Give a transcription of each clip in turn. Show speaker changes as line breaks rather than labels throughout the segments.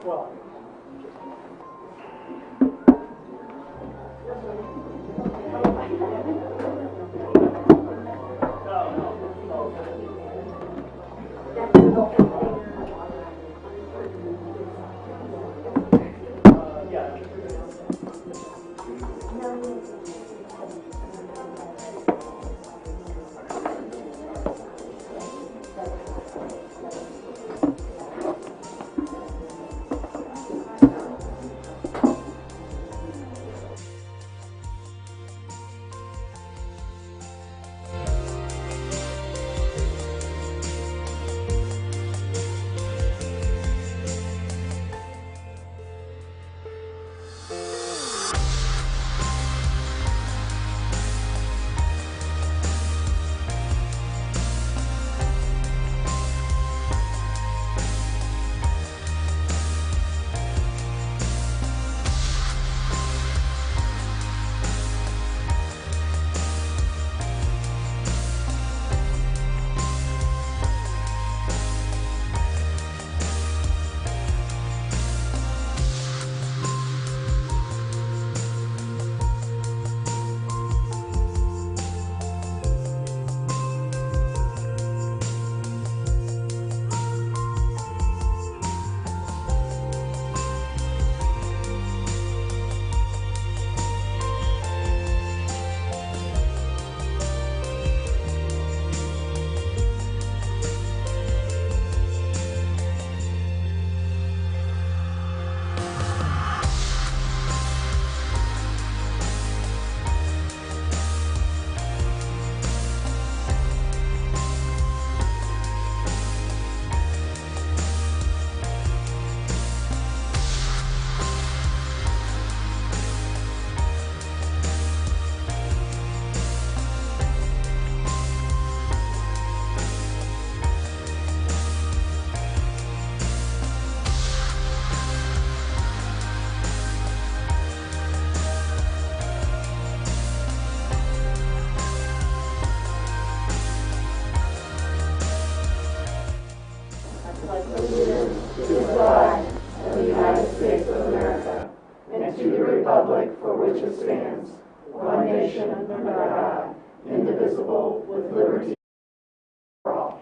Well,
and to the republic for which it stands, one nation under God, indivisible, with liberty for all.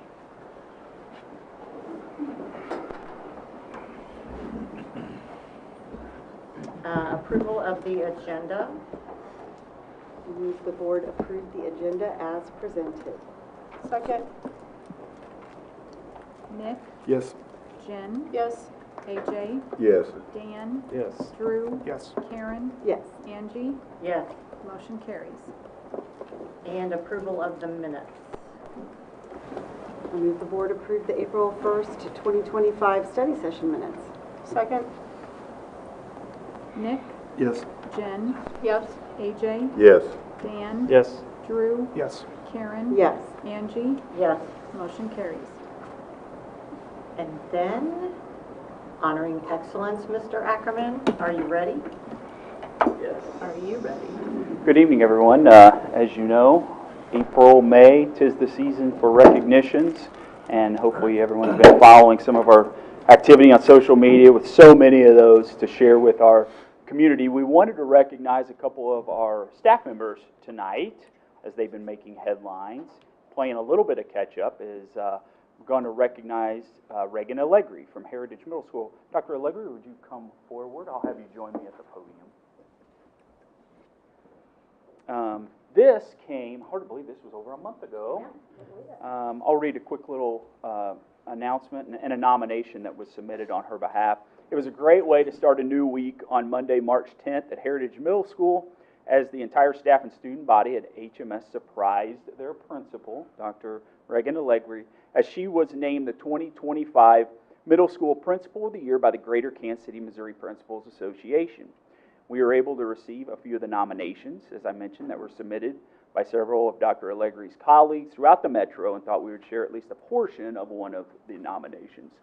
Approval of the agenda.
Move the board approve the agenda as presented.
Second.
Nick,
Yes.
Jen,
Yes.
AJ,
Yes.
Dan,
Yes.
Drew,
Yes.
Karen,
Yes.
Angie.
Yes.
Motion carries.
And approval of the minutes.
I move the board approve the April 1st, 2025 study session minutes.
Second.
Nick,
Yes.
Jen,
Yes.
AJ,
Yes.
Dan,
Yes.
Drew,
Yes.
Karen,
Yes.
Angie.
Yes.
Motion carries.
And then, honoring excellence, Mr. Ackerman, are you ready?
Yes.
Are you ready?
Good evening, everyone. As you know, April, May, 'tis the season for recognitions, and hopefully everyone's been following some of our activity on social media with so many of those to share with our community. We wanted to recognize a couple of our staff members tonight as they've been making headlines. Playing a little bit of catch-up is we're going to recognize Reagan Allegri from Heritage Middle School. Dr. Allegri, would you come forward? I'll have you join me at the podium. This came, hard to believe this was over a month ago. I'll read a quick little announcement and a nomination that was submitted on her behalf. It was a great way to start a new week on Monday, March 10th at Heritage Middle School, as the entire staff and student body at HMS surprised their principal, Dr. Reagan Allegri, as she was named the 2025 Middle School Principal of the Year by the Greater Kansas City, Missouri Principals Association. We were able to receive a few of the nominations, as I mentioned, that were submitted by several of Dr. Allegri's colleagues throughout the metro, and thought we would share at least a portion of one of the nominations.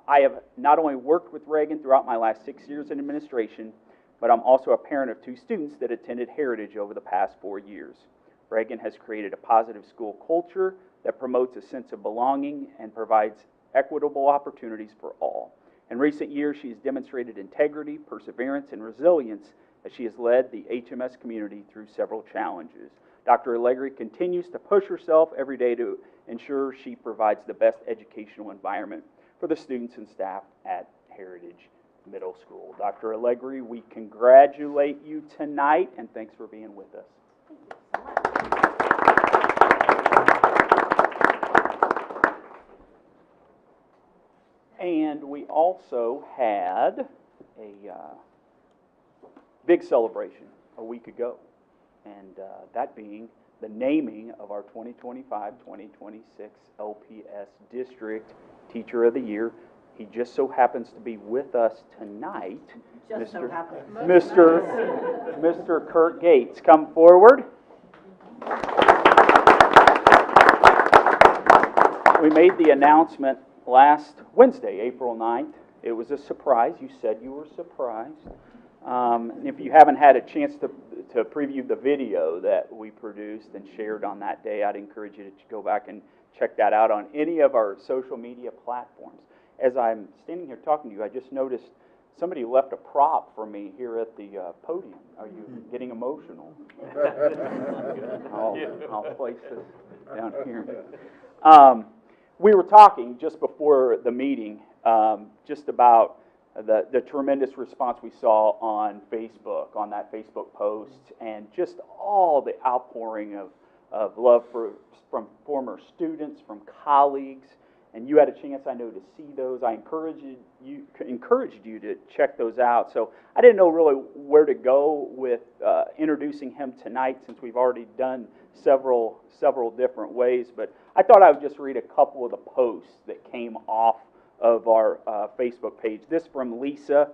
I have not only worked with Reagan throughout my last 6 years in administration, but I'm also a parent of 2 students that attended Heritage over the past 4 years. Reagan has created a positive school culture that promotes a sense of belonging and provides equitable opportunities for all. In recent years, she has demonstrated integrity, perseverance, and resilience as she has led the HMS community through several challenges. Dr. Allegri continues to push herself every day to ensure she provides the best educational environment for the students and staff at Heritage Middle School. Dr. Allegri, we congratulate you tonight, and thanks for being with us. And we also had a big celebration a week ago, and that being the naming of our 2025-2026 LPS District Teacher of the Year. He just so happens to be with us tonight.
Just so happens.
Mr. Kurt Gates, come forward. We made the announcement last Wednesday, April 9th. It was a surprise. You said you were surprised. And if you haven't had a chance to preview the video that we produced and shared on that day, I'd encourage you to go back and check that out on any of our social media platforms. As I'm standing here talking to you, I just noticed somebody left a prop for me here at the podium. Are you getting emotional? I'll place this down here. We were talking just before the meeting just about the tremendous response we saw on Facebook, on that Facebook post, and just all the outpouring of love from former students, from colleagues, and you had a chance, I know, to see those. I encouraged you to check those out. So I didn't know really where to go with introducing him tonight, since we've already done several different ways, but I thought I would just read a couple of the posts that came off of our Facebook page. This from Lisa.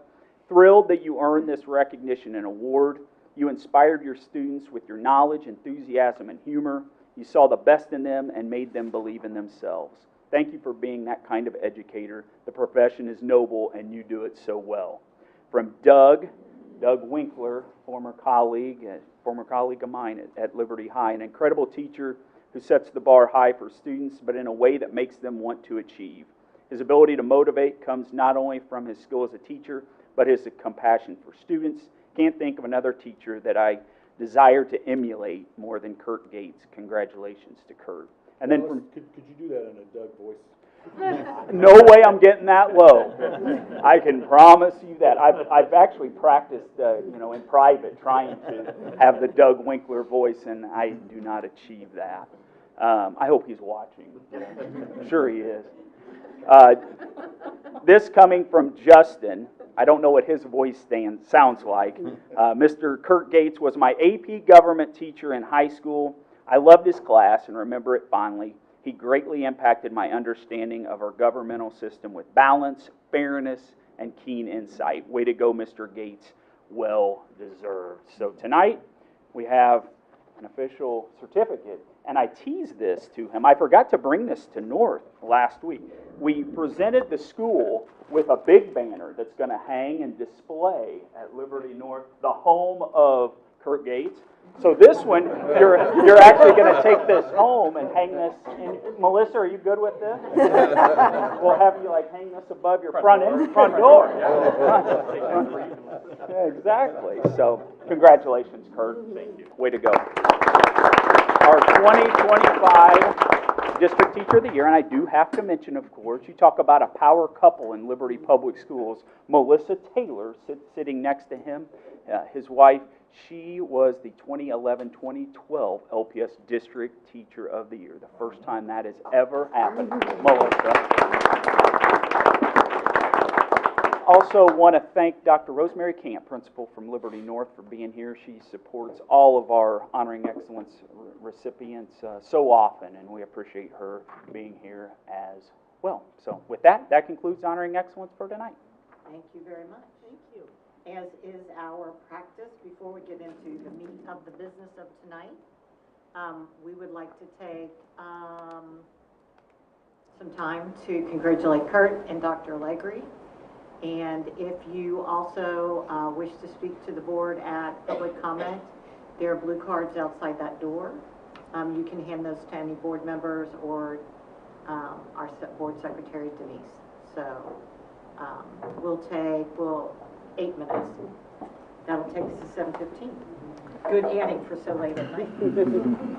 Thrilled that you earned this recognition and award. You inspired your students with your knowledge, enthusiasm, and humor. You saw the best in them and made them believe in themselves. Thank you for being that kind of educator. The profession is noble and you do it so well. From Doug Winkler, former colleague of mine at Liberty High, an incredible teacher who sets the bar high for students, but in a way that makes them want to achieve. His ability to motivate comes not only from his skill as a teacher, but his compassion for students. Can't think of another teacher that I desire to emulate more than Kurt Gates. Congratulations to Kurt. And then
could you do that in a Doug voice?
No way I'm getting that low. I can promise you that. I've actually practiced, in private, trying to have the Doug Winkler voice, and I do not achieve that. I hope he's watching. I'm sure he is. This coming from Justin. I don't know what his voice sounds like. Mr. Kurt Gates was my AP government teacher in high school. I loved his class and remember it fondly. He greatly impacted my understanding of our governmental system with balance, fairness, and keen insight. Way to go, Mr. Gates. Well deserved. So tonight, we have an official certificate, and I teased this to him. I forgot to bring this to North last week. We presented the school with a big banner that's going to hang and display at Liberty North, the home of Kurt Gates. So this one, you're actually going to take this home and hang this in. Melissa, are you good with this? We'll have you hang this above your front door. Yeah, exactly. So congratulations, Kurt. Thank you. Way to go. Our 2025 District Teacher of the Year, and I do have to mention, of course, you talk about a power couple in Liberty Public Schools. Melissa Taylor sitting next to him, his wife. She was the 2011-2012 LPS District Teacher of the Year. The first time that has ever happened, Melissa. Also want to thank Dr. Rosemary Camp, principal from Liberty North, for being here. She supports all of our Honoring Excellence recipients so often, and we appreciate her being here as well. So with that concludes Honoring Excellence for tonight.
Thank you very much. Thank you. As is our practice, before we get into the meat of the business of tonight, we would like to take some time to congratulate Kurt and Dr. Allegri. And if you also wish to speak to the board at public comment, there are blue cards outside that door. You can hand those to any board members or our board secretary, Denise. So will take, 8 minutes. That'll take us to 7:15. Good adding for so late at night. Thank you.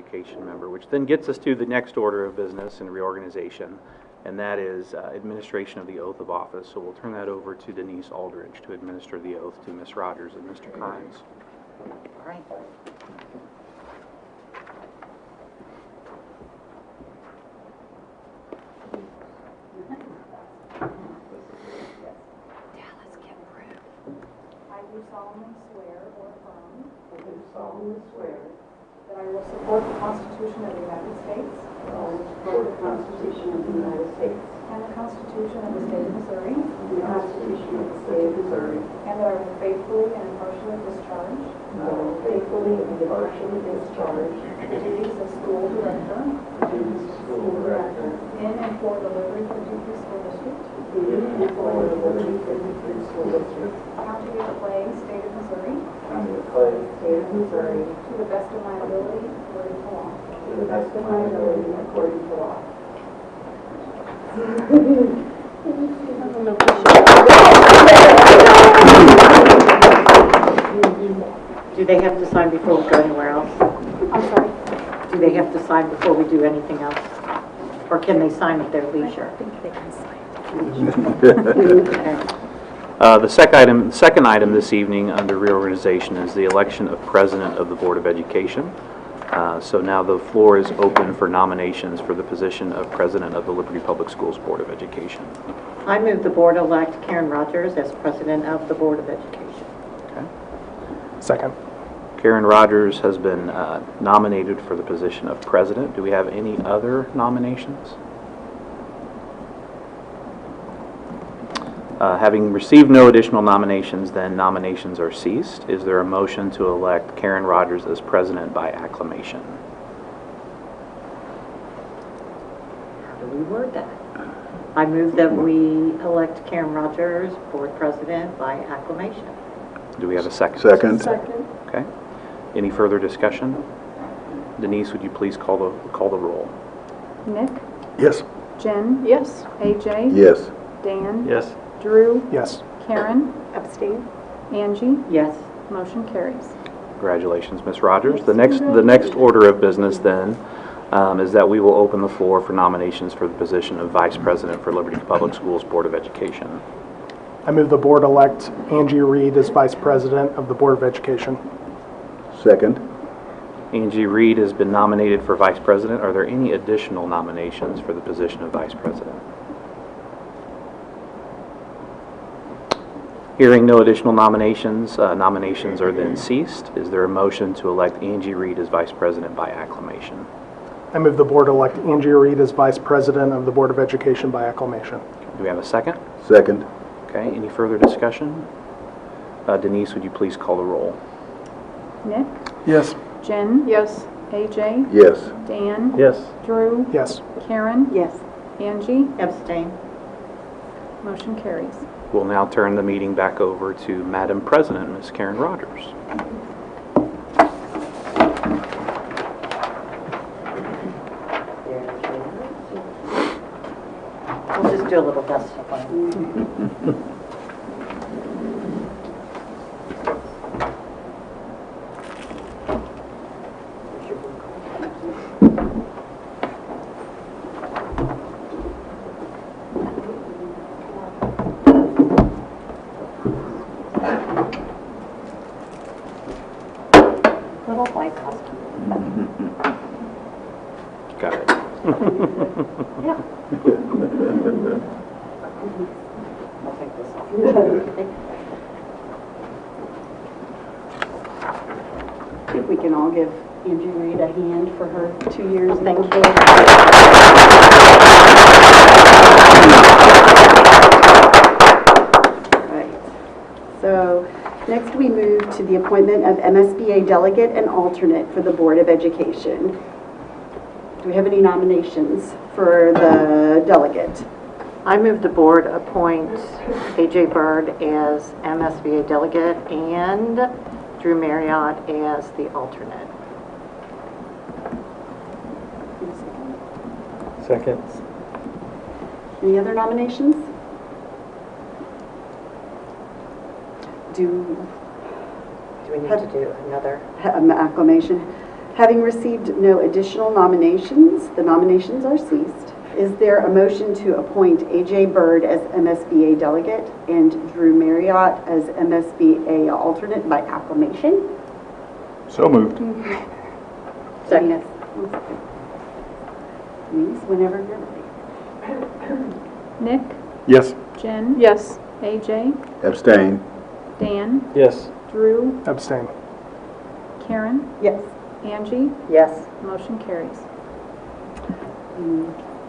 Education member, which then gets us to the next order of business and reorganization, and that is administration of the oath of office. So we'll turn that over to Denise Aldridge to administer the oath to Ms. Rogers and Mr. Carnes.
All right.
I do solemnly swear or affirm
I do solemnly swear
that I will support the Constitution of the United States
that I will support the Constitution of the United States
and the Constitution of the State of Missouri,
and the Constitution of the State of Missouri,
and that I will faithfully and impartially discharge
and I will faithfully and impartially discharge
the duties of school director
the duties of school director
in and for the Liberty 53 School District,
in and for the Liberty 53 School District,
County of Clay, State of Missouri,
County of Clay, State of Missouri,
to the best of my ability, according to law.
to the best of my ability according to law.
Do they have to sign before we go anywhere else?
I'm sorry.
Do they have to sign before we do anything else? Or can they sign at their leisure?
I think they can sign.
Okay.
The second item this evening under reorganization is the election of President of the Board of Education. So now the floor is open for nominations for the position of President of the Liberty Public Schools Board of Education.
I move the board elect Karen Rogers as president of the Board of Education.
Second.
Karen Rogers has been nominated for the position of President. Do we have any other nominations? Having received no additional nominations, then nominations are ceased. Is there a motion to elect Karen Rogers as President by acclamation?
How do we word that? I move that we elect Karen Rogers board president by acclamation.
Do we have a second?
Second.
Second.
Okay. Any further discussion? Denise, would you please call the roll?
Nick,
Yes.
Jen,
Yes.
AJ,
Yes.
Dan,
Yes.
Drew,
Yes.
Karen,
Abstain.
Angie,
Yes.
motion carries.
Congratulations, Ms. Rogers. The next order of business then is that we will open the floor for nominations for the position of Vice President for Liberty Public Schools Board of Education.
I move the board elect Angie Reed as Vice President of the Board of Education.
Second.
Angie Reed has been nominated for Vice President. Are there any additional nominations for the position of Vice President? Hearing no additional nominations, nominations are then ceased. Is there a motion to elect Angie Reed as Vice President by acclamation?
I move the board elect Angie Reed as Vice President of the Board of Education by acclamation.
Do we have a second?
Second.
Okay, any further discussion? Denise, would you please call the roll?
Nick,
Yes.
Jen,
Yes.
AJ,
Yes.
Dan,
Yes.
Drew,
Yes.
Karen,
Yes.
Angie,
Abstain.
motion carries.
We'll now turn the meeting back over to Madam President, Ms. Karen Rogers.
We'll just do a little testifying. Little white costume.
Got it.
Yeah. I'll take this off.
I think we can all give Angie Reed a hand for her 2 years.
Thank you.
Right. So next we move to the appointment of MSBA delegate and alternate for the Board of Education. Do we have any nominations for the delegate?
I move the board appoint AJ Bird as MSBA delegate and Drew Marriott as the alternate.
Second.
Any other nominations?
Do we need to do another?
Acclamation. Having received no additional nominations, the nominations are ceased. Is there a motion to appoint A.J. Bird as MSBA delegate and Drew Marriott as MSBA alternate by acclamation?
So moved.
Second. Denise, whenever you're ready.
Nick,
Yes.
Jen? Yes. AJ,
Abstain.
Dan,
Yes.
Drew,
Abstain.
Karen,
Yes.
Angie,
Yes.
motion carries.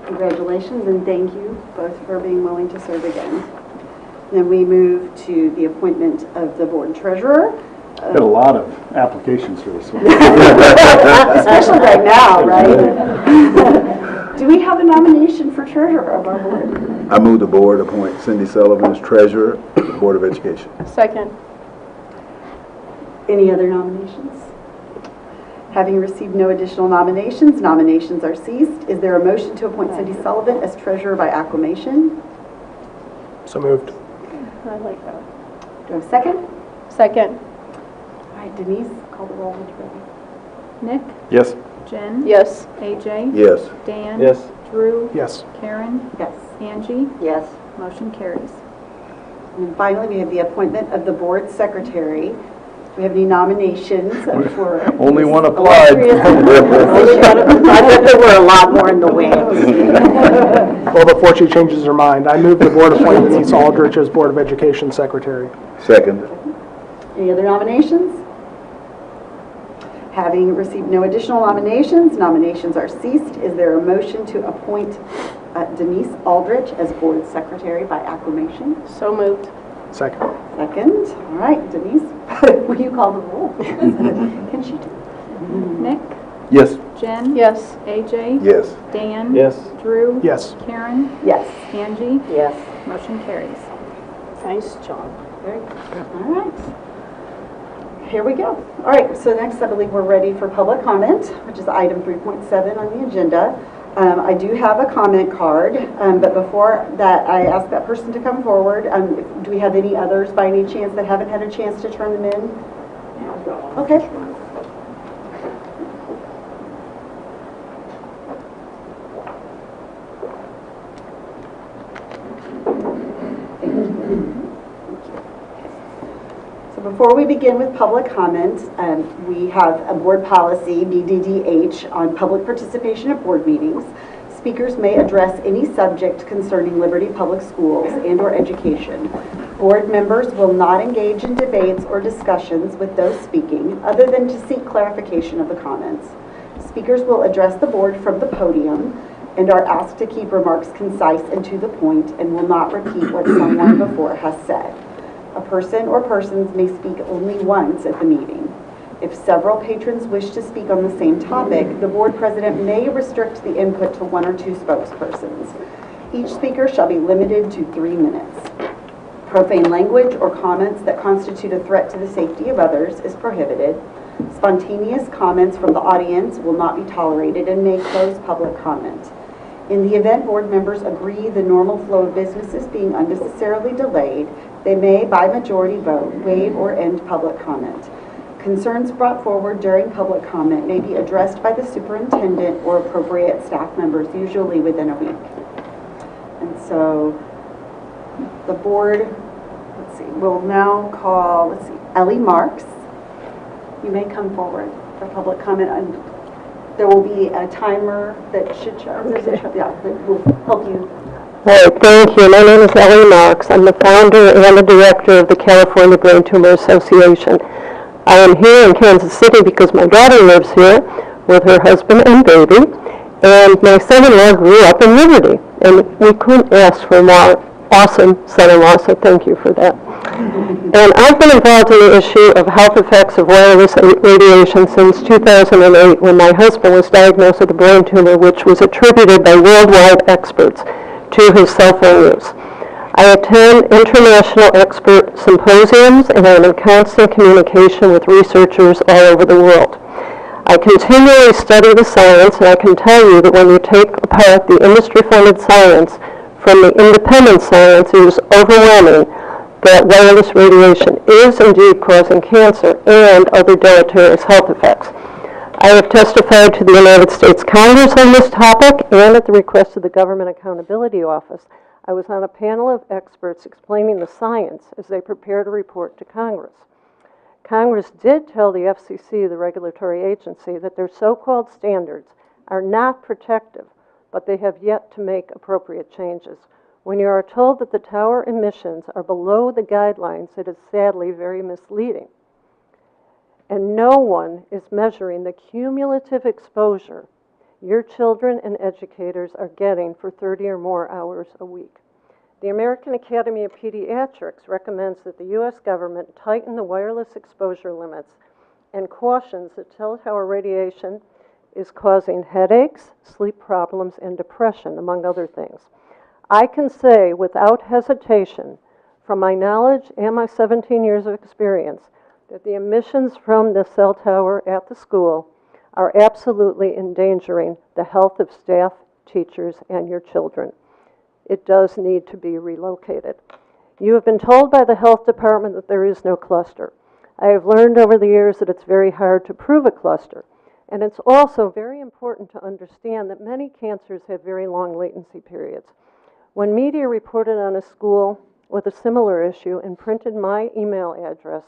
Congratulations and thank you both for being willing to serve again. Then we move to the appointment of the board treasurer.
Had a lot of applications for this one.
Especially right now, right? Do we have a nomination for treasurer of our board?
I move the board appoint Cindy Sullivan as treasurer of the Board of Education.
Second.
Any other nominations? Having received no additional nominations, nominations are ceased. Is there a motion to appoint Cindy Sullivan as treasurer by acclamation?
So moved.
I like that.
Do I have a second?
Second.
All right, Denise, call the roll when you're ready.
Nick,
Yes.
Jen? Yes. AJ?
Yes.
Dan?
Yes.
Drew?
Yes.
Karen?
Yes.
Angie?
Yes.
Motion carries.
And then finally, we have the appointment of the board secretary. Do we have any nominations for?
Only one applied.
Only one applied.
I bet there were a lot more in the wings.
Well, before she changes her mind, I move the board appoint Denise Aldrich as Board of Education Secretary.
Second.
Any other nominations? Having received no additional nominations, nominations are ceased. Is there a motion to appoint Denise Aldrich as board secretary by acclamation?
So moved.
Second.
Second. All right, Denise, will you call the roll? Can she do it?
Nick,
Yes.
Jen? Yes. AJ?
Yes.
Dan?
Yes.
Drew?
Yes.
Karen?
Yes.
Angie?
Yes.
Motion carries. Nice job.
Very good. All right. Here we go. All right, so next I believe we're ready for public comment, which is item 3.7 on the agenda. I do have a comment card, but before that, I ask that person to come forward. Do we have any others by any chance that haven't had a chance to turn them in? Okay. So before we begin with public comment, we have a board policy, BDDH, on public participation at board meetings. Speakers may address any subject concerning Liberty Public Schools and/or education. Board members will not engage in debates or discussions with those speaking, other than to seek clarification of the comments. Speakers will address the board from the podium and are asked to keep remarks concise and to the point and will not repeat what someone before has said. A person or persons may speak only once at the meeting. If several patrons wish to speak on the same topic, the board president may restrict the input to one or two spokespersons. Each speaker shall be limited to 3 minutes. Profane language or comments that constitute a threat to the safety of others is prohibited. Spontaneous comments from the audience will not be tolerated and may close public comment. In the event board members agree the normal flow of business is being unnecessarily delayed, they may, by majority vote, waive or end public comment. Concerns brought forward during public comment may be addressed by the superintendent or appropriate staff members, usually within a week. And so the board, will now call, Ellie Marks. You may come forward for public comment. And there will be a timer that should show, that will help you.
Right, thank you. My name is Ellie Marks. I'm the founder and the director of the California Brain Tumor Association. I am here in Kansas City because my daughter lives here with her husband and baby, and my son-in-law grew up in Liberty, and we couldn't ask for a more awesome son-in-law, so thank you for that. And I've been involved in the issue of health effects of wireless radiation since 2008, when my husband was diagnosed with a brain tumor which was attributed by worldwide experts to his cell phone use. I attend international expert symposiums and I'm in constant communication with researchers all over the world. I continually study the science, and I can tell you that when you take apart the industry-funded science from the independent science, it is overwhelming that wireless radiation is indeed causing cancer and other deleterious health effects. I have testified to the United States Congress on this topic, and at the request of the Government Accountability Office, I was on a panel of experts explaining the science as they prepared a report to Congress. Congress did tell the FCC, the regulatory agency, that their so-called standards are not protective, but they have yet to make appropriate changes. When you are told that the tower emissions are below the guidelines, it is sadly very misleading. And no one is measuring the cumulative exposure your children and educators are getting for 30 or more hours a week. The American Academy of Pediatrics recommends that the U.S. government tighten the wireless exposure limits and cautions that cell tower radiation is causing headaches, sleep problems, and depression, among other things. I can say without hesitation, from my knowledge and my 17 years of experience, that the emissions from the cell tower at the school are absolutely endangering the health of staff, teachers, and your children. It does need to be relocated. You have been told by the health department that there is no cluster. I have learned over the years that it's very hard to prove a cluster. And it's also very important to understand that many cancers have very long latency periods. When media reported on a school with a similar issue and printed my email address,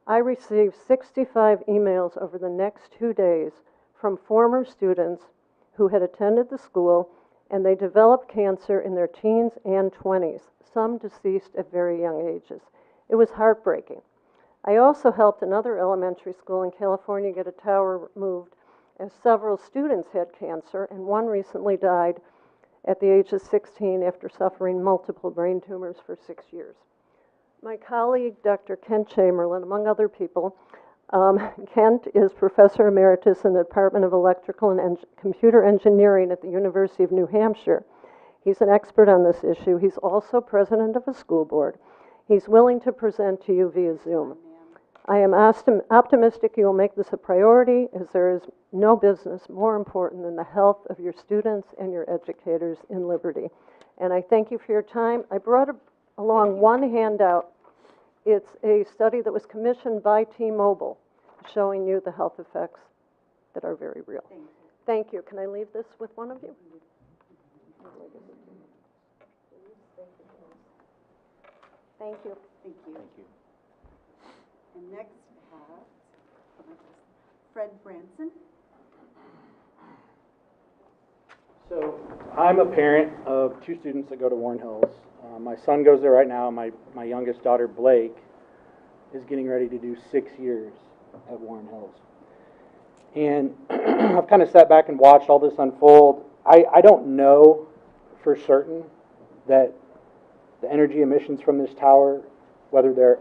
I received 65 emails over the next 2 days from former students who had attended the school, and they developed cancer in their teens and 20s, some deceased at very young ages. It was heartbreaking. I also helped another elementary school in California get a tower moved, as several students had cancer, and one recently died at the age of 16 after suffering multiple brain tumors for 6 years. My colleague, Dr. Kent Chamberlain, among other people, Kent is Professor Emeritus in the Department of Electrical and Computer Engineering at the University of New Hampshire. He's an expert on this issue. He's also president of a school board. He's willing to present to you via Zoom. I am optimistic you will make this a priority, as there is no business more important than the health of your students and your educators in Liberty. And I thank you for your time. I brought along one handout. It's a study that was commissioned by T-Mobile, showing you the health effects that are very real. Thank you. Can I leave this with one of you? Thank you.
Thank you.
Thank you.
And next we have Fred Branson.
So I'm a parent of 2 students that go to Warren Hills. My son goes there right now. My youngest daughter, Blake, is getting ready to do 6 years at Warren Hills. And I've kind of sat back and watched all this unfold. I don't know for certain that the energy emissions from this tower, whether they're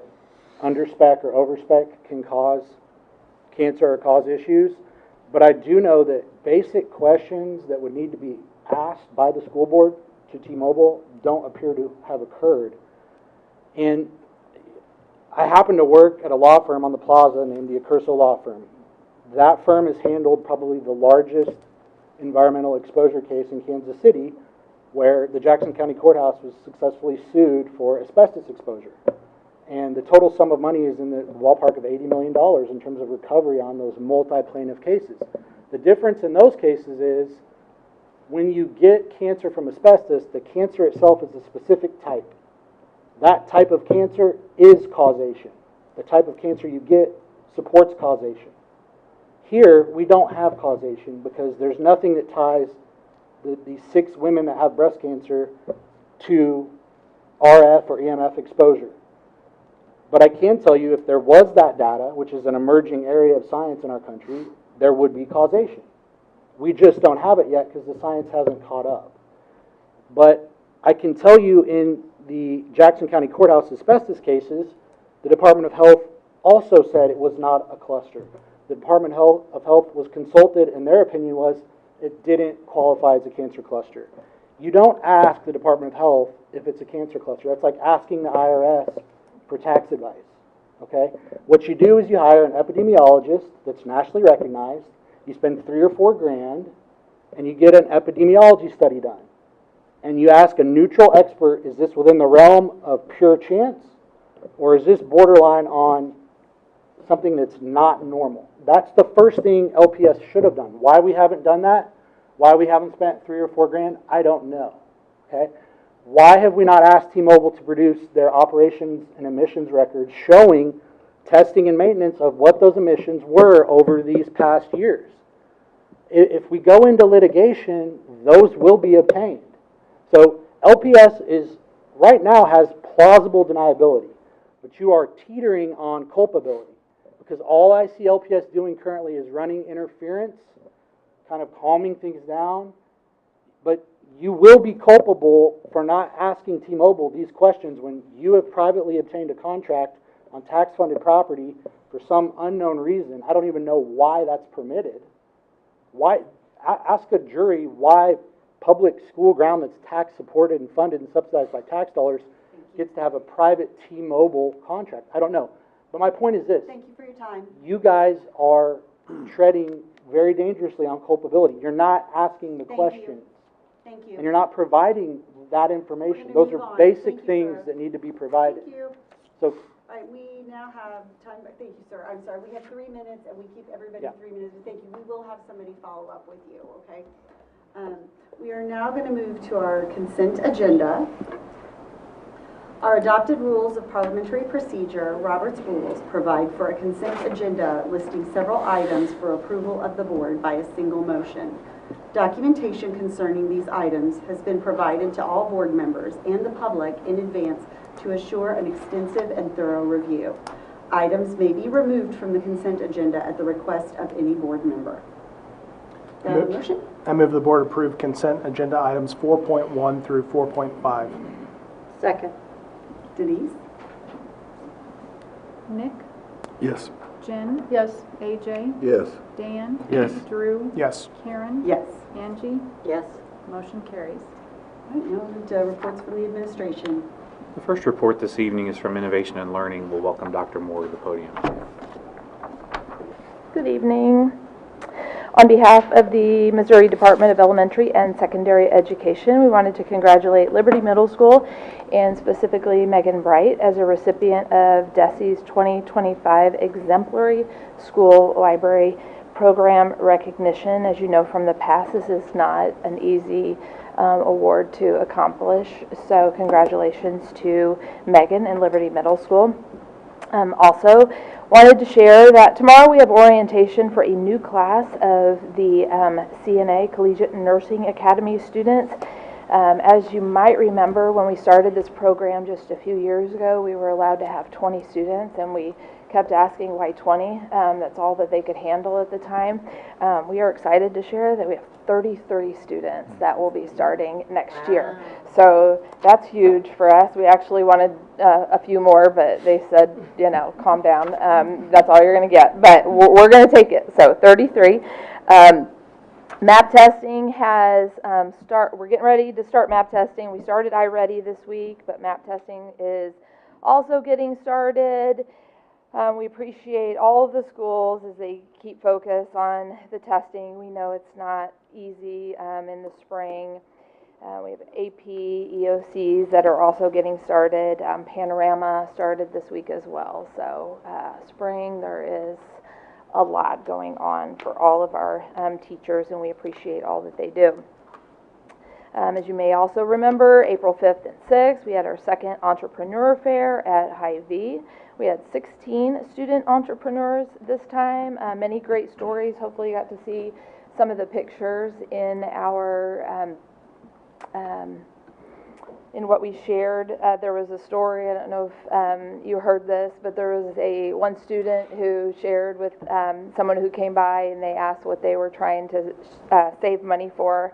under spec or over spec, can cause cancer or cause issues. But I do know that basic questions that would need to be asked by the school board to T-Mobile don't appear to have occurred. And I happen to work at a law firm on the plaza named the Accurso Law Firm. That firm has handled probably the largest environmental exposure case in Kansas City, where the Jackson County Courthouse was successfully sued for asbestos exposure. And the total sum of money is in the ballpark of $80 million in terms of recovery on those multi-plaintiff cases. The difference in those cases is when you get cancer from asbestos, the cancer itself is a specific type. That type of cancer is causation. The type of cancer you get supports causation. Here, we don't have causation because there's nothing that ties these 6 women that have breast cancer to RF or EMF exposure. But I can tell you, if there was that data, which is an emerging area of science in our country, there would be causation. We just don't have it yet because the science hasn't caught up. But I can tell you in the Jackson County Courthouse asbestos cases, the Department of Health also said it was not a cluster. The Department of Health was consulted, and their opinion was it didn't qualify as a cancer cluster. You don't ask the Department of Health if it's a cancer cluster. That's like asking the IRS for tax advice, okay? What you do is you hire an epidemiologist that's nationally recognized, you spend $3 or $4 grand, and you get an epidemiology study done. And you ask a neutral expert, is this within the realm of pure chance, or is this borderline on something that's not normal. That's the first thing LPS should have done. Why we haven't done that, why we haven't spent $3 or $4 grand, I don't know, okay? Why have we not asked T-Mobile to produce their operations and emissions records showing testing and maintenance of what those emissions were over these past years? If we go into litigation, those will be obtained. So LPS right now has plausible deniability, but you are teetering on culpability, because all I see LPS doing currently is running interference, kind of calming things down, but you will be culpable for not asking T-Mobile these questions when you have privately obtained a contract on tax-funded property for some unknown reason. I don't even know why that's permitted. Why? Ask a jury why public school ground that's tax-supported and funded and subsidized by tax dollars gets to have a private T-Mobile contract. I don't know. But my point is this.
Thank you for your time.
You guys are treading very dangerously on culpability. You're not asking the questions.
Thank you.
And you're not providing that information. Those are basic things that need to be provided.
Thank you.
So,
All right, we now have time. Thank you, sir. I'm sorry. We have 3 minutes, and we keep everybody 3 minutes. Thank you. We will have somebody follow up with you, okay? We are now going to move to our consent agenda. Our adopted rules of parliamentary procedure, Robert's Rules, provide for a consent agenda listing several items for approval of the board by a single motion. Documentation concerning these items has been provided to all board members and the public in advance to assure an extensive and thorough review. Items may be removed from the consent agenda at the request of any board member. Do I have a motion?
I move the board approve consent agenda items 4.1 through 4.5.
Second. Denise?
Nick?
Yes.
Jen? Yes. AJ?
Yes.
Dan?
Yes.
Drew?
Yes.
Karen?
Yes.
Angie?
Yes.
Motion carries.
All right, now move to reports from the administration.
The first report this evening is from Innovation and Learning. We'll welcome Dr. Moore to the podium.
Good evening. On behalf of the Missouri Department of Elementary and Secondary Education, we wanted to congratulate Liberty Middle School and specifically Megan Bright as a recipient of DESE's 2025 Exemplary School Library Program recognition. As you know from the past, this is not an easy award to accomplish, so congratulations to Megan and Liberty Middle School. Also, wanted to share that tomorrow we have orientation for a new class of the CNA, Collegiate Nursing Academy students. As you might remember, when we started this program just a few years ago, we were allowed to have 20 students, and we kept asking why 20. That's all that they could handle at the time. We are excited to share that we have 33 students that will be starting next year. So that's huge for us. We actually wanted a few more, but they said, you know, calm down. That's all you're going to get. But we're going to take it. So 33. Map testing has we're getting ready to start map testing. We started iReady this week, but map testing is also getting started. We appreciate all of the schools as they keep focus on the testing. We know it's not easy in the spring. We have AP, EOCs that are also getting started. Panorama started this week as well. So spring, there is a lot going on for all of our teachers, and we appreciate all that they do. As you may also remember, April 5th and 6th, we had our second Entrepreneur Fair at Hy-Vee. We had 16 student entrepreneurs this time. Many great stories. Hopefully you got to see some of the pictures in our in what we shared. There was a story, I don't know if you heard this, but there was one student who shared with someone who came by, and they asked what they were trying to save money for.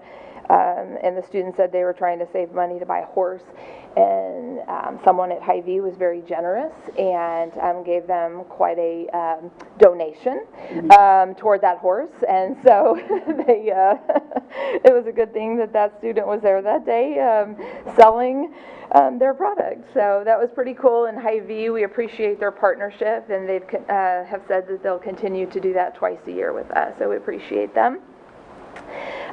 And the student said they were trying to save money to buy a horse, and someone at Hy-Vee was very generous and gave them quite a donation toward that horse, and so they it was a good thing that student was there that day selling their product. So that was pretty cool. And Hy-Vee, we appreciate their partnership, and they've have said that they'll continue to do that twice a year with us, so we appreciate them.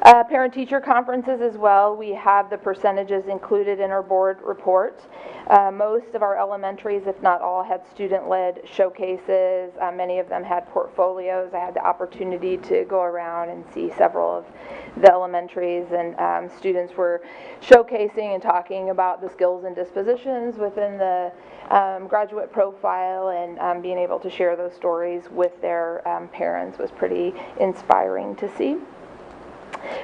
Parent-teacher conferences as well, we have the percentages included in our board report. Most of our elementaries, if not all, had student-led showcases. Many of them had portfolios. I had the opportunity to go around and see several of the elementaries, and students were showcasing and talking about the skills and dispositions within the graduate profile, and being able to share those stories with their parents was pretty inspiring to see.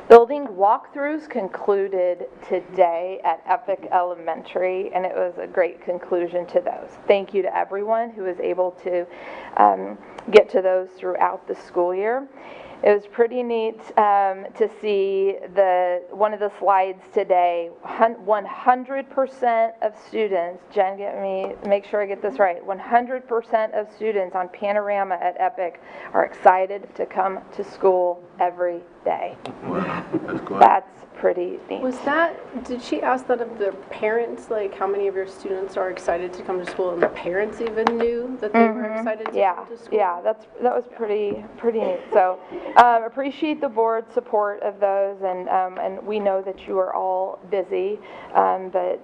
Building walkthroughs concluded today at Epic Elementary, and it was a great conclusion to those. Thank you to everyone who was able to get to those throughout the school year. It was pretty neat to see one of the slides today. 100% of students, Jen, make sure I get this right. 100% of students on Panorama at Epic are excited to come to school every day.
Wow, that's great.
That's pretty neat.
Did she ask that of their parents, like how many of your students are excited to come to school, and the parents even knew that they were excited to come to school?
Yeah, that was pretty neat. So appreciate the board's support of those, and we know that you are all busy, but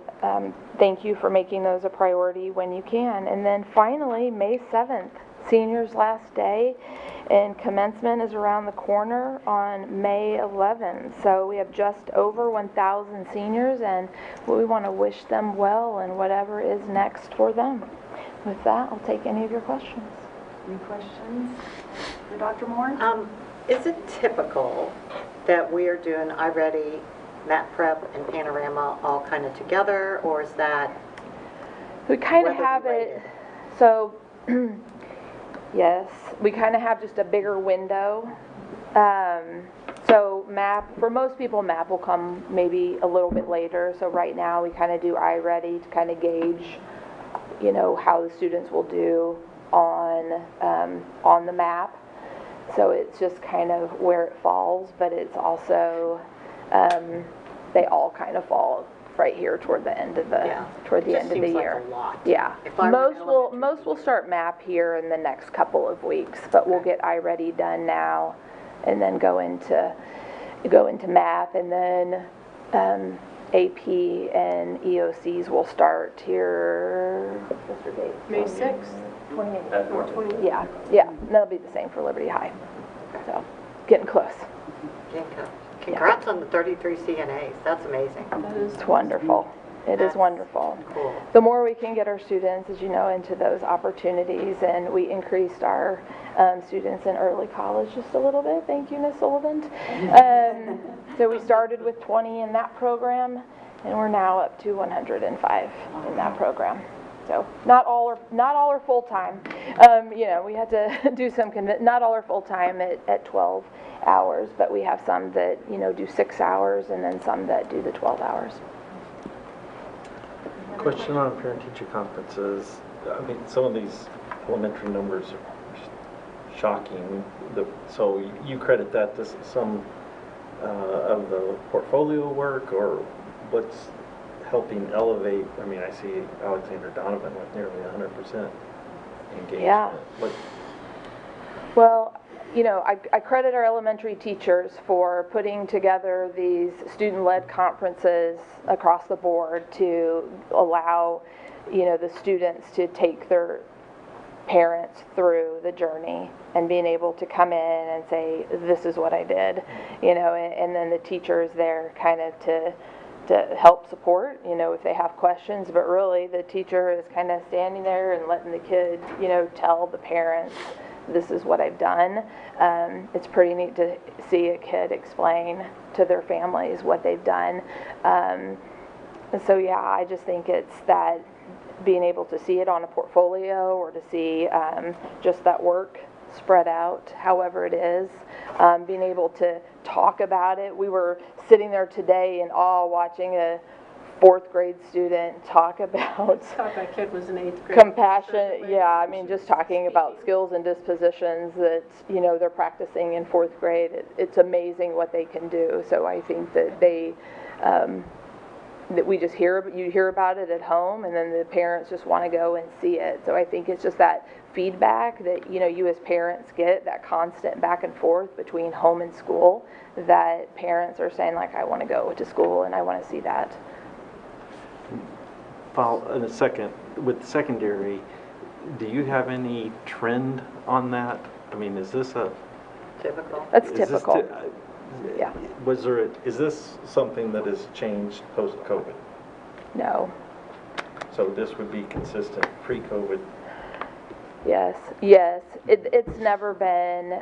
thank you for making those a priority when you can. And then finally, May 7th, seniors' last day, and commencement is around the corner on May 11th. So we have just over 1,000 seniors, and we want to wish them well and whatever is next for them. With that, I'll take any of your questions.
Any questions for Dr. Moore?
Is it typical that we are doing iReady, Map Prep, and Panorama all kind of together, or is that
We kind of
weather
have
related?
it, so, yes, we kind of have just a bigger window. So for most people, MAP will come maybe a little bit later. So right now, we kind of do iReady to kind of gauge, how the students will do on the MAP. So it's just kind of where it falls, but it's also, they all kind of fall right here toward the end of the
Yeah.
toward the
It
end
just
of the
seems like
year.
a lot.
Yeah,
If I were in
most will start MAP here in the next couple of weeks, but we'll get iReady done now, and then go into MAP, and then AP and EOCs will start here. What's your date?
May 6th.
28th. Yeah, that'll be the same for Liberty High. So, getting close.
Congrats on the 33 CNAs. That's amazing.
It's wonderful. It is wonderful.
Cool.
The more we can get our students, as you know, into those opportunities, and we increased our students in early college just a little bit. Thank you, Ms. Sullivan. So we started with 20 in that program, and we're now up to 105 in that program. So not all are full time. We had to do some. Not all are full time at 12 hours, but we have some that do 6 hours, and then some that do the 12 hours.
Question on parent-teacher conferences. I mean, some of these elementary numbers are shocking. So you credit that to some of the portfolio work, or what's helping elevate? I mean, I see Alexander Donovan with nearly 100% engagement.
Yeah. Well, I credit our elementary teachers for putting together these student-led conferences across the board to allow, the students to take their parents through the journey, and being able to come in and say, this is what I did, and then the teachers there kind of to help support, if they have questions, but really the teacher is kind of standing there and letting the kid, tell the parents, this is what I've done. It's pretty neat to see a kid explain to their families what they've done. And so, yeah, I just think it's that being able to see it on a portfolio, or to see just that work spread out, however it is, being able to talk about it. We were sitting there today in awe watching a 4th grade student talk about
That kid was in 8th grade.
compassion. Yeah, I mean, just talking about skills and dispositions that they're practicing in 4th grade. It's amazing what they can do. So I think that they that we just you hear about it at home, and then the parents just want to go and see it. So I think it's just that feedback that, you as parents get, that constant back and forth between home and school, that parents are saying, like, I want to go to school and I want to see that.
In a second, with secondary, do you have any trend on that? I mean, is this a...
Typical.
That's typical. Yeah.
Is this something that has changed post-COVID?
No.
So this would be consistent pre-COVID?
Yes. It's never been,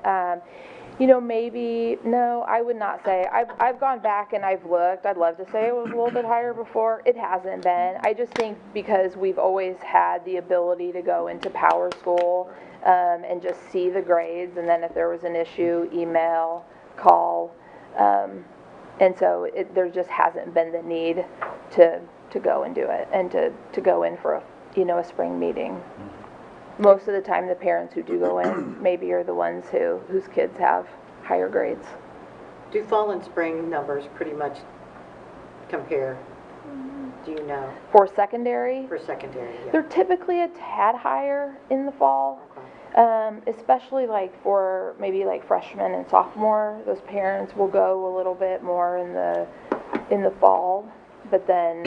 maybe, no, I would not say. I've gone back and I've looked. I'd love to say it was a little bit higher before. It hasn't been. I just think because we've always had the ability to go into Power School and just see the grades, and then if there was an issue, email, call. And so there just hasn't been the need to go and do it, and to go in for a spring meeting. Most of the time, the parents who do go in maybe are the ones whose kids have higher grades.
Do fall and spring numbers pretty much compare? Do you know?
For secondary?
For secondary, yeah.
They're typically a tad higher in the fall, especially like for maybe like freshmen and sophomore. Those parents will go a little bit more in the fall, but then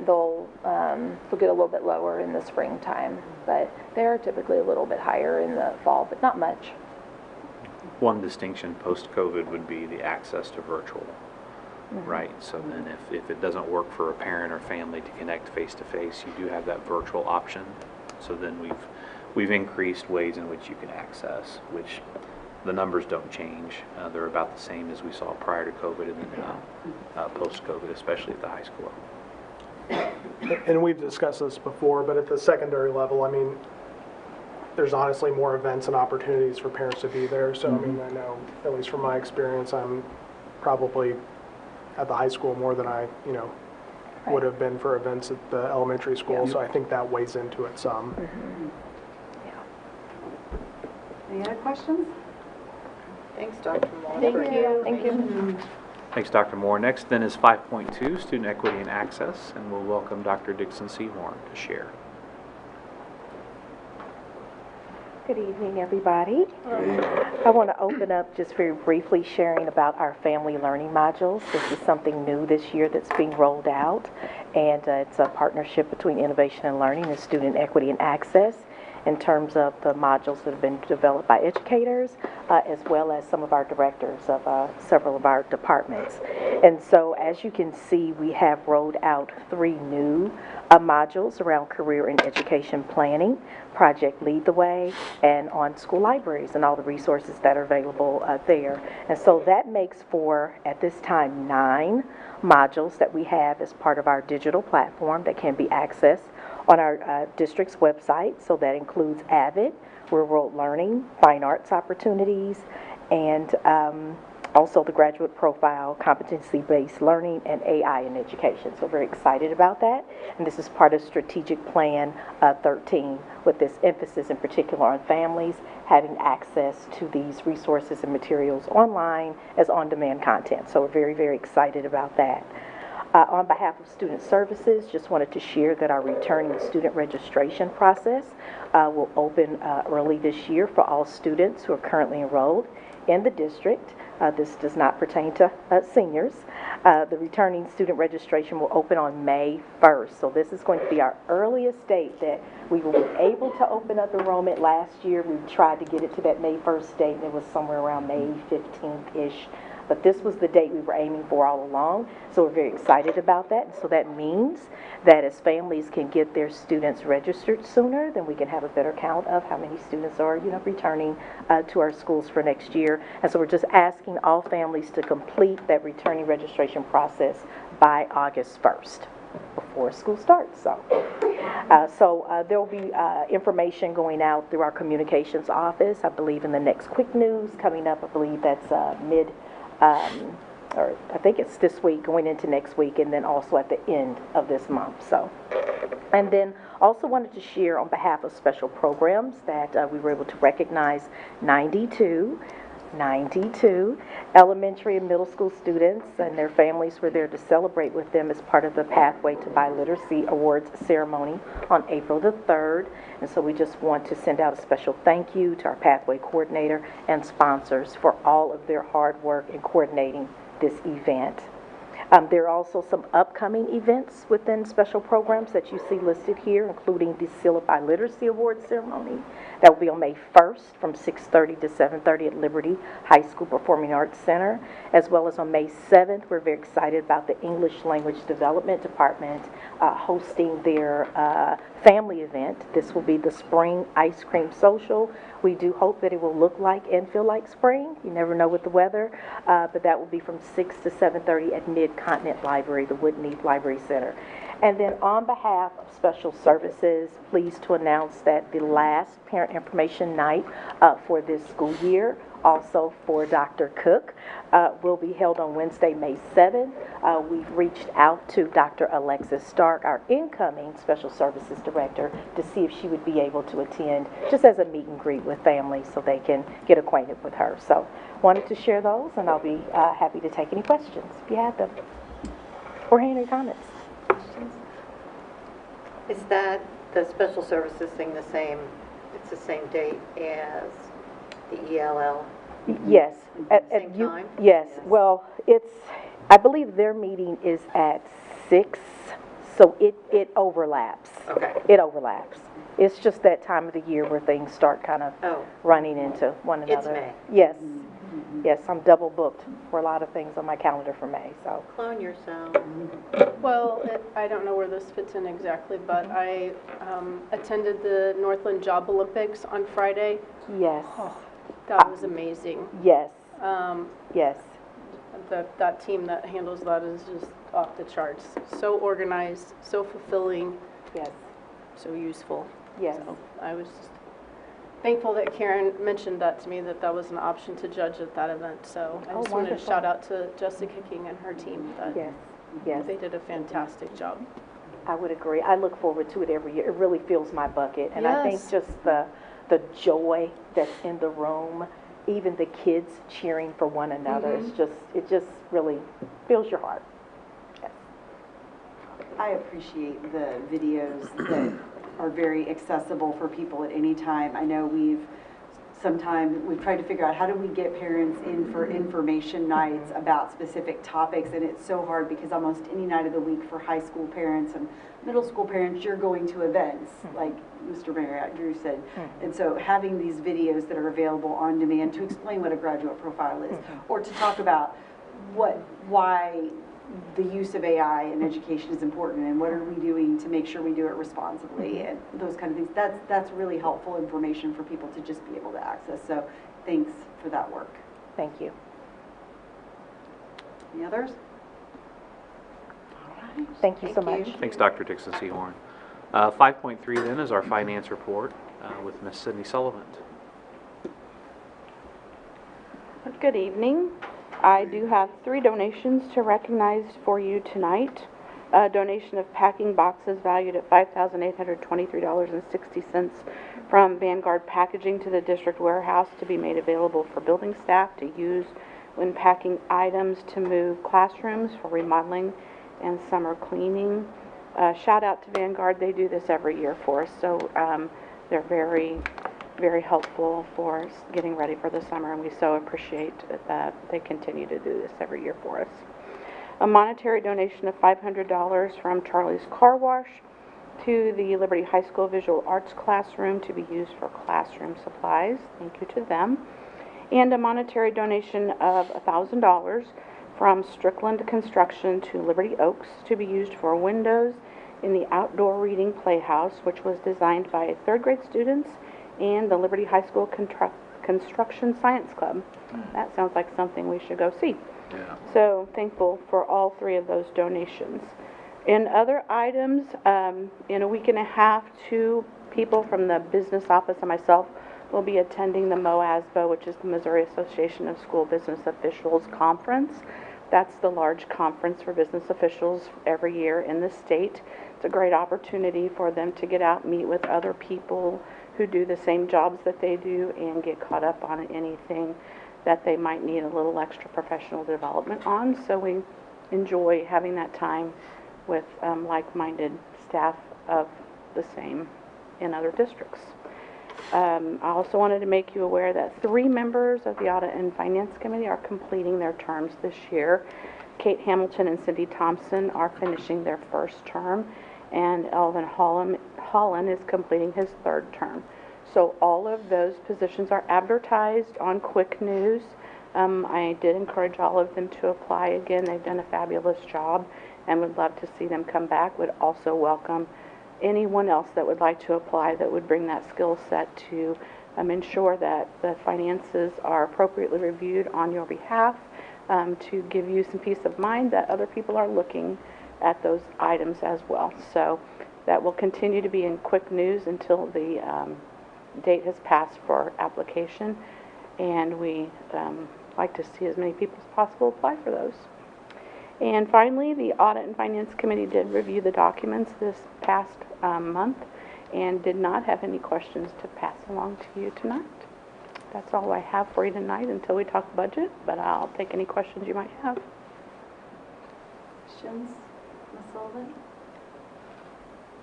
they'll get a little bit lower in the springtime. But they are typically a little bit higher in the fall, but not much.
One distinction post-COVID would be the access to virtual, right? So then if it doesn't work for a parent or family to connect face-to-face, you do have that virtual option. So then we've increased ways in which you can access, which the numbers don't change. They're about the same as we saw prior to COVID and then post-COVID, especially at the high school level.
And we've discussed this before, but at the secondary level, I mean, there's honestly more events and opportunities for parents to be there. So, I mean, I know, at least from my experience, I'm probably at the high school more than I, would have been for events at the elementary school. So I think that weighs into it some.
Any other questions?
Thanks, Dr. Moore.
Thank you.
Thanks, Dr. Moore. Next then is 5.2, Student Equity and Access, and we'll welcome Dr. Dixon Seymour to share.
Good evening, everybody. I want to open up just very briefly sharing about our family learning modules. This is something new this year that's being rolled out, and it's a partnership between Innovation and Learning and Student Equity and Access in terms of the modules that have been developed by educators, as well as some of our directors of several of our departments. And so, as you can see, we have rolled out 3 new modules around career and education planning, Project Lead the Way, and on school libraries and all the resources that are available there. And so that makes for, at this time, 9 modules that we have as part of our digital platform that can be accessed on our district's website. So that includes AVID, Real World Learning, Fine Arts Opportunities, and also the Graduate Profile, Competency-Based Learning, and AI in Education. So very excited about that. And this is part of Strategic Plan 13, with this emphasis in particular on families having access to these resources and materials online as on-demand content. So we're very, very excited about that. On behalf of Student Services, just wanted to share that our returning student registration process will open early this year for all students who are currently enrolled in the district. This does not pertain to seniors. The returning student registration will open on May 1st. So this is going to be our earliest date that we will be able to open up enrollment. Last year, we tried to get it to that May 1st date, and it was somewhere around May 15th-ish. But this was the date we were aiming for all along, so we're very excited about that. So that means that as families can get their students registered sooner, then we can have a better count of how many students are, returning to our schools for next year. And so we're just asking all families to complete that returning registration process by August 1st, before school starts. So there will be information going out through our communications office, I believe in the next quick news coming up. I believe that's or I think it's this week going into next week, and then also at the end of this month. So, and then also wanted to share on behalf of special programs that we were able to recognize 92 92 elementary and middle school students and their families were there to celebrate with them as part of the Pathway to Biliteracy Awards ceremony on April the 3rd. And so we just want to send out a special thank you to our Pathway coordinator and sponsors for all of their hard work in coordinating this event. There are also some upcoming events within special programs that you see listed here, including the SILA Biliteracy Awards ceremony. That will be on May 1st from 6:30 to 7:30 at Liberty High School Performing Arts Center, as well as on May 7th. We're very excited about the English Language Development Department hosting their family event. This will be the Spring Ice Cream Social. We do hope that it will look like and feel like spring. You never know with the weather, but that will be from 6 to 7:30 at Mid-Continent Library, the Woodneath Library Center. And then on behalf of Special Services, pleased to announce that the last Parent Information Night for this school year, also for Dr. Cook, will be held on Wednesday, May 7th. We've reached out to Dr. Alexis Stark, our incoming Special Services Director, to see if she would be able to attend just as a meet and greet with families so they can get acquainted with her. So wanted to share those, and I'll be happy to take any questions if you have them. Or any comments.
Is that the special services thing the same, it's the same date as the ELL?
Yes.
Same time?
Yes. Well, I believe their meeting is at 6, so it overlaps.
Okay.
It overlaps. It's just that time of the year where things start kind of running into one another.
It's May.
Yes. Yes, I'm double booked for a lot of things on my calendar for May, so.
Clone yourself.
Well, I don't know where this fits in exactly, but I attended the Northland Job Olympics on Friday.
Yes.
Oh, that was amazing.
Yes. Yes.
That team that handles that is just off the charts. So organized, so fulfilling.
Yes.
So useful.
Yes.
So I was just thankful that Karen mentioned that to me, that was an option to judge at that event. So I just wanted to shout out to Jessica King and her team. That
Yes.
They did a fantastic job.
I would agree. I look forward to it every year. It really fills my bucket. And I think
Yes.
just the joy that's in the room, even the kids cheering for one another, it just really fills your heart. Yes.
I appreciate the videos that are very accessible for people at any time. I know we've tried to figure out how do we get parents in for information nights about specific topics, and it's so hard because almost any night of the week for high school parents and middle school parents, you're going to events, like Mr. Marriott Drew said. And so having these videos that are available on demand to explain what a graduate profile is, or to talk about why the use of AI in education is important and what are we doing to make sure we do it responsibly and those kind of things. That's really helpful information for people to just be able to access. So thanks for that work.
Thank you.
Any others?
Thank you so much.
Thanks, Dr. Dixon Seahorn. 5.3 then is our finance report with Ms. Sydney Sullivan.
Good evening. I do have 3 donations to recognize for you tonight. A donation of packing boxes valued at $5,823.60 from Vanguard Packaging to the district warehouse to be made available for building staff to use when packing items to move classrooms for remodeling and summer cleaning. Shout out to Vanguard. They do this every year for us, so they're very, very helpful for us getting ready for the summer, and we so appreciate that they continue to do this every year for us. A monetary donation of $500 from Charlie's Car Wash to the Liberty High School Visual Arts Classroom to be used for classroom supplies. Thank you to them. And a monetary donation of $1,000 from Strickland Construction to Liberty Oaks to be used for windows in the outdoor reading playhouse, which was designed by 3rd grade students and the Liberty High School Construction Science Club. That sounds like something we should go see.
Yeah.
So thankful for all 3 of those donations. In other items, in a week and a half, 2 people from the business office and myself will be attending the MOASBA, which is the Missouri Association of School Business Officials Conference. That's the large conference for business officials every year in the state. It's a great opportunity for them to get out and meet with other people who do the same jobs that they do and get caught up on anything that they might need a little extra professional development on. So we enjoy having that time with like-minded staff of the same in other districts. I also wanted to make you aware that 3 members of the Audit and Finance Committee are completing their terms this year. Kate Hamilton and Cindy Thompson are finishing their first term, and Elvin Holland is completing his 3rd term. So all of those positions are advertised on Quick News. I did encourage all of them to apply again. They've done a fabulous job and would love to see them come back. Would also welcome anyone else that would like to apply that would bring that skill set to ensure that the finances are appropriately reviewed on your behalf, to give you some peace of mind that other people are looking at those items as well. So that will continue to be in Quick News until the date has passed for application, and we like to see as many people as possible apply for those. And finally, the Audit and Finance Committee did review the documents this past month and did not have any questions to pass along to you tonight. That's all I have for you tonight until we talk budget, but I'll take any questions you might have.
Questions? Ms. Sullivan?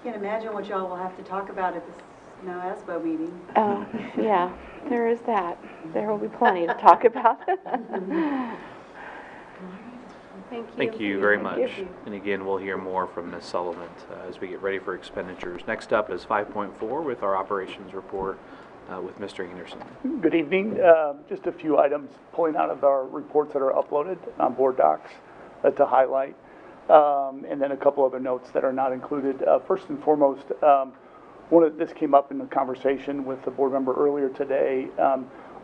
Can't imagine what y'all will have to talk about at this No ASBO meeting.
Oh, yeah, there is that. There will be plenty to talk about.
Thank you.
Thank you very much. And again, we'll hear more from Ms. Sullivan as we get ready for expenditures. Next up is 5.4 with our operations report with Mr. Anderson.
Good evening. Just a few items pulling out of our reports that are uploaded on board docs to highlight, and then a couple other notes that are not included. First and foremost, this came up in the conversation with the board member earlier today.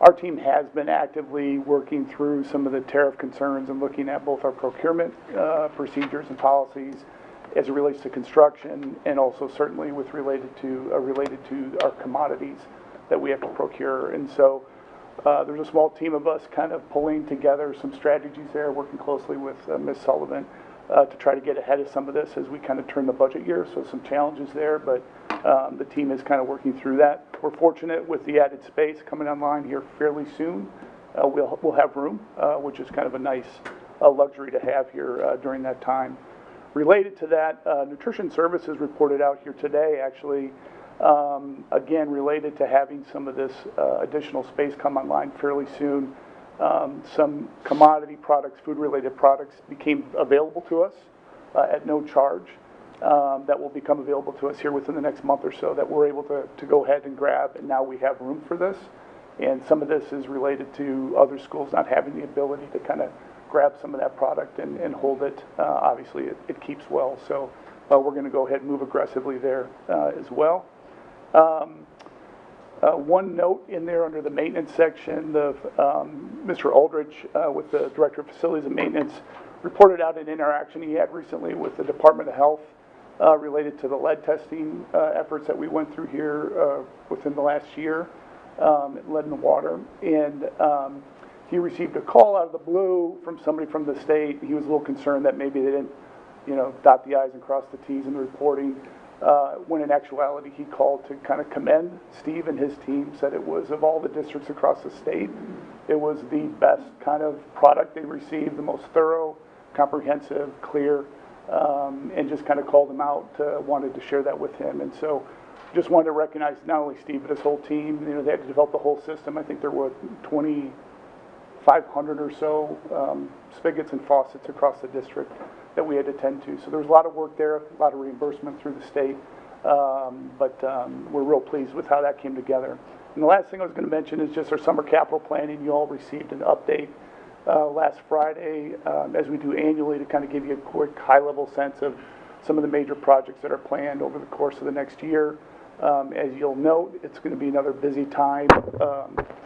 Our team has been actively working through some of the tariff concerns and looking at both our procurement procedures and policies as it relates to construction, and also certainly with related to our commodities that we have to procure. And so there's a small team of us kind of pulling together some strategies there, working closely with Ms. Sullivan to try to get ahead of some of this as we kind of turn the budget year. So some challenges there, but the team is kind of working through that. We're fortunate with the added space coming online here fairly soon. We'll have room, which is kind of a nice luxury to have here during that time. Related to that, nutrition services reported out here today, actually, again, related to having some of this additional space come online fairly soon. Some commodity products, food-related products, became available to us at no charge. That will become available to us here within the next month or so, that we're able to go ahead and grab, and now we have room for this. And some of this is related to other schools not having the ability to kind of grab some of that product and hold it. Obviously, it keeps well, so we're going to go ahead and move aggressively there as well. One note in there under the maintenance section, Mr. Aldrich, with the Director of Facilities and Maintenance, reported out an interaction he had recently with the Department of Health related to the lead testing efforts that we went through here within the last year, lead in the water. And he received a call out of the blue from somebody from the state. He was a little concerned that maybe they didn't, dot the I's and cross the T's in the reporting. When in actuality, he called to kind of commend Steve and his team, said it was, of all the districts across the state, it was the best kind of product they received, the most thorough, comprehensive, clear, and just kind of called him out, wanted to share that with him. And so just wanted to recognize not only Steve, but his whole team. They had to develop the whole system. I think there were 2,500 or so spigots and faucets across the district that we had to tend to. So there was a lot of work there, a lot of reimbursement through the state, but we're real pleased with how that came together. And the last thing I was going to mention is just our summer capital planning. You all received an update last Friday, as we do annually, to kind of give you a quick high-level sense of some of the major projects that are planned over the course of the next year. As you'll note, it's going to be another busy time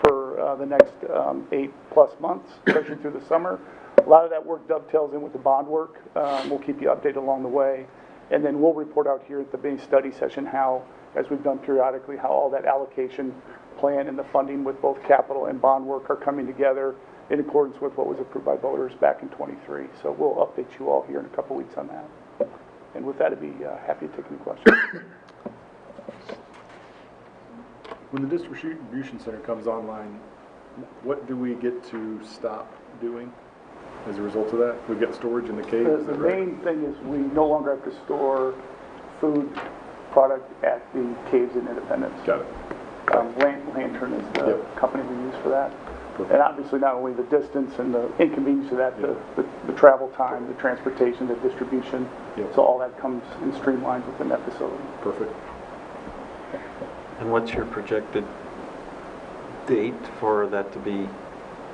for the next 8+ months, especially through the summer. A lot of that work dovetails in with the bond work. We'll keep you updated along the way. And then we'll report out here at the main study session how, as we've done periodically, how all that allocation plan and the funding with both capital and bond work are coming together in accordance with what was approved by voters back in '23. So we'll update you all here in a couple weeks on that. And with that, I'd be happy to take any questions.
When the distribution center comes online, What do we get to stop doing as a result of that? We get storage in the cave, is
The
that right?
main thing is we no longer have to store food product at the caves in Independence.
Got it.
Lantern is the company we use for that. And obviously not only the distance and the inconvenience of that, the travel time, the transportation, the distribution. So all that comes and streamlines within that facility.
Perfect.
And what's your projected date for that to be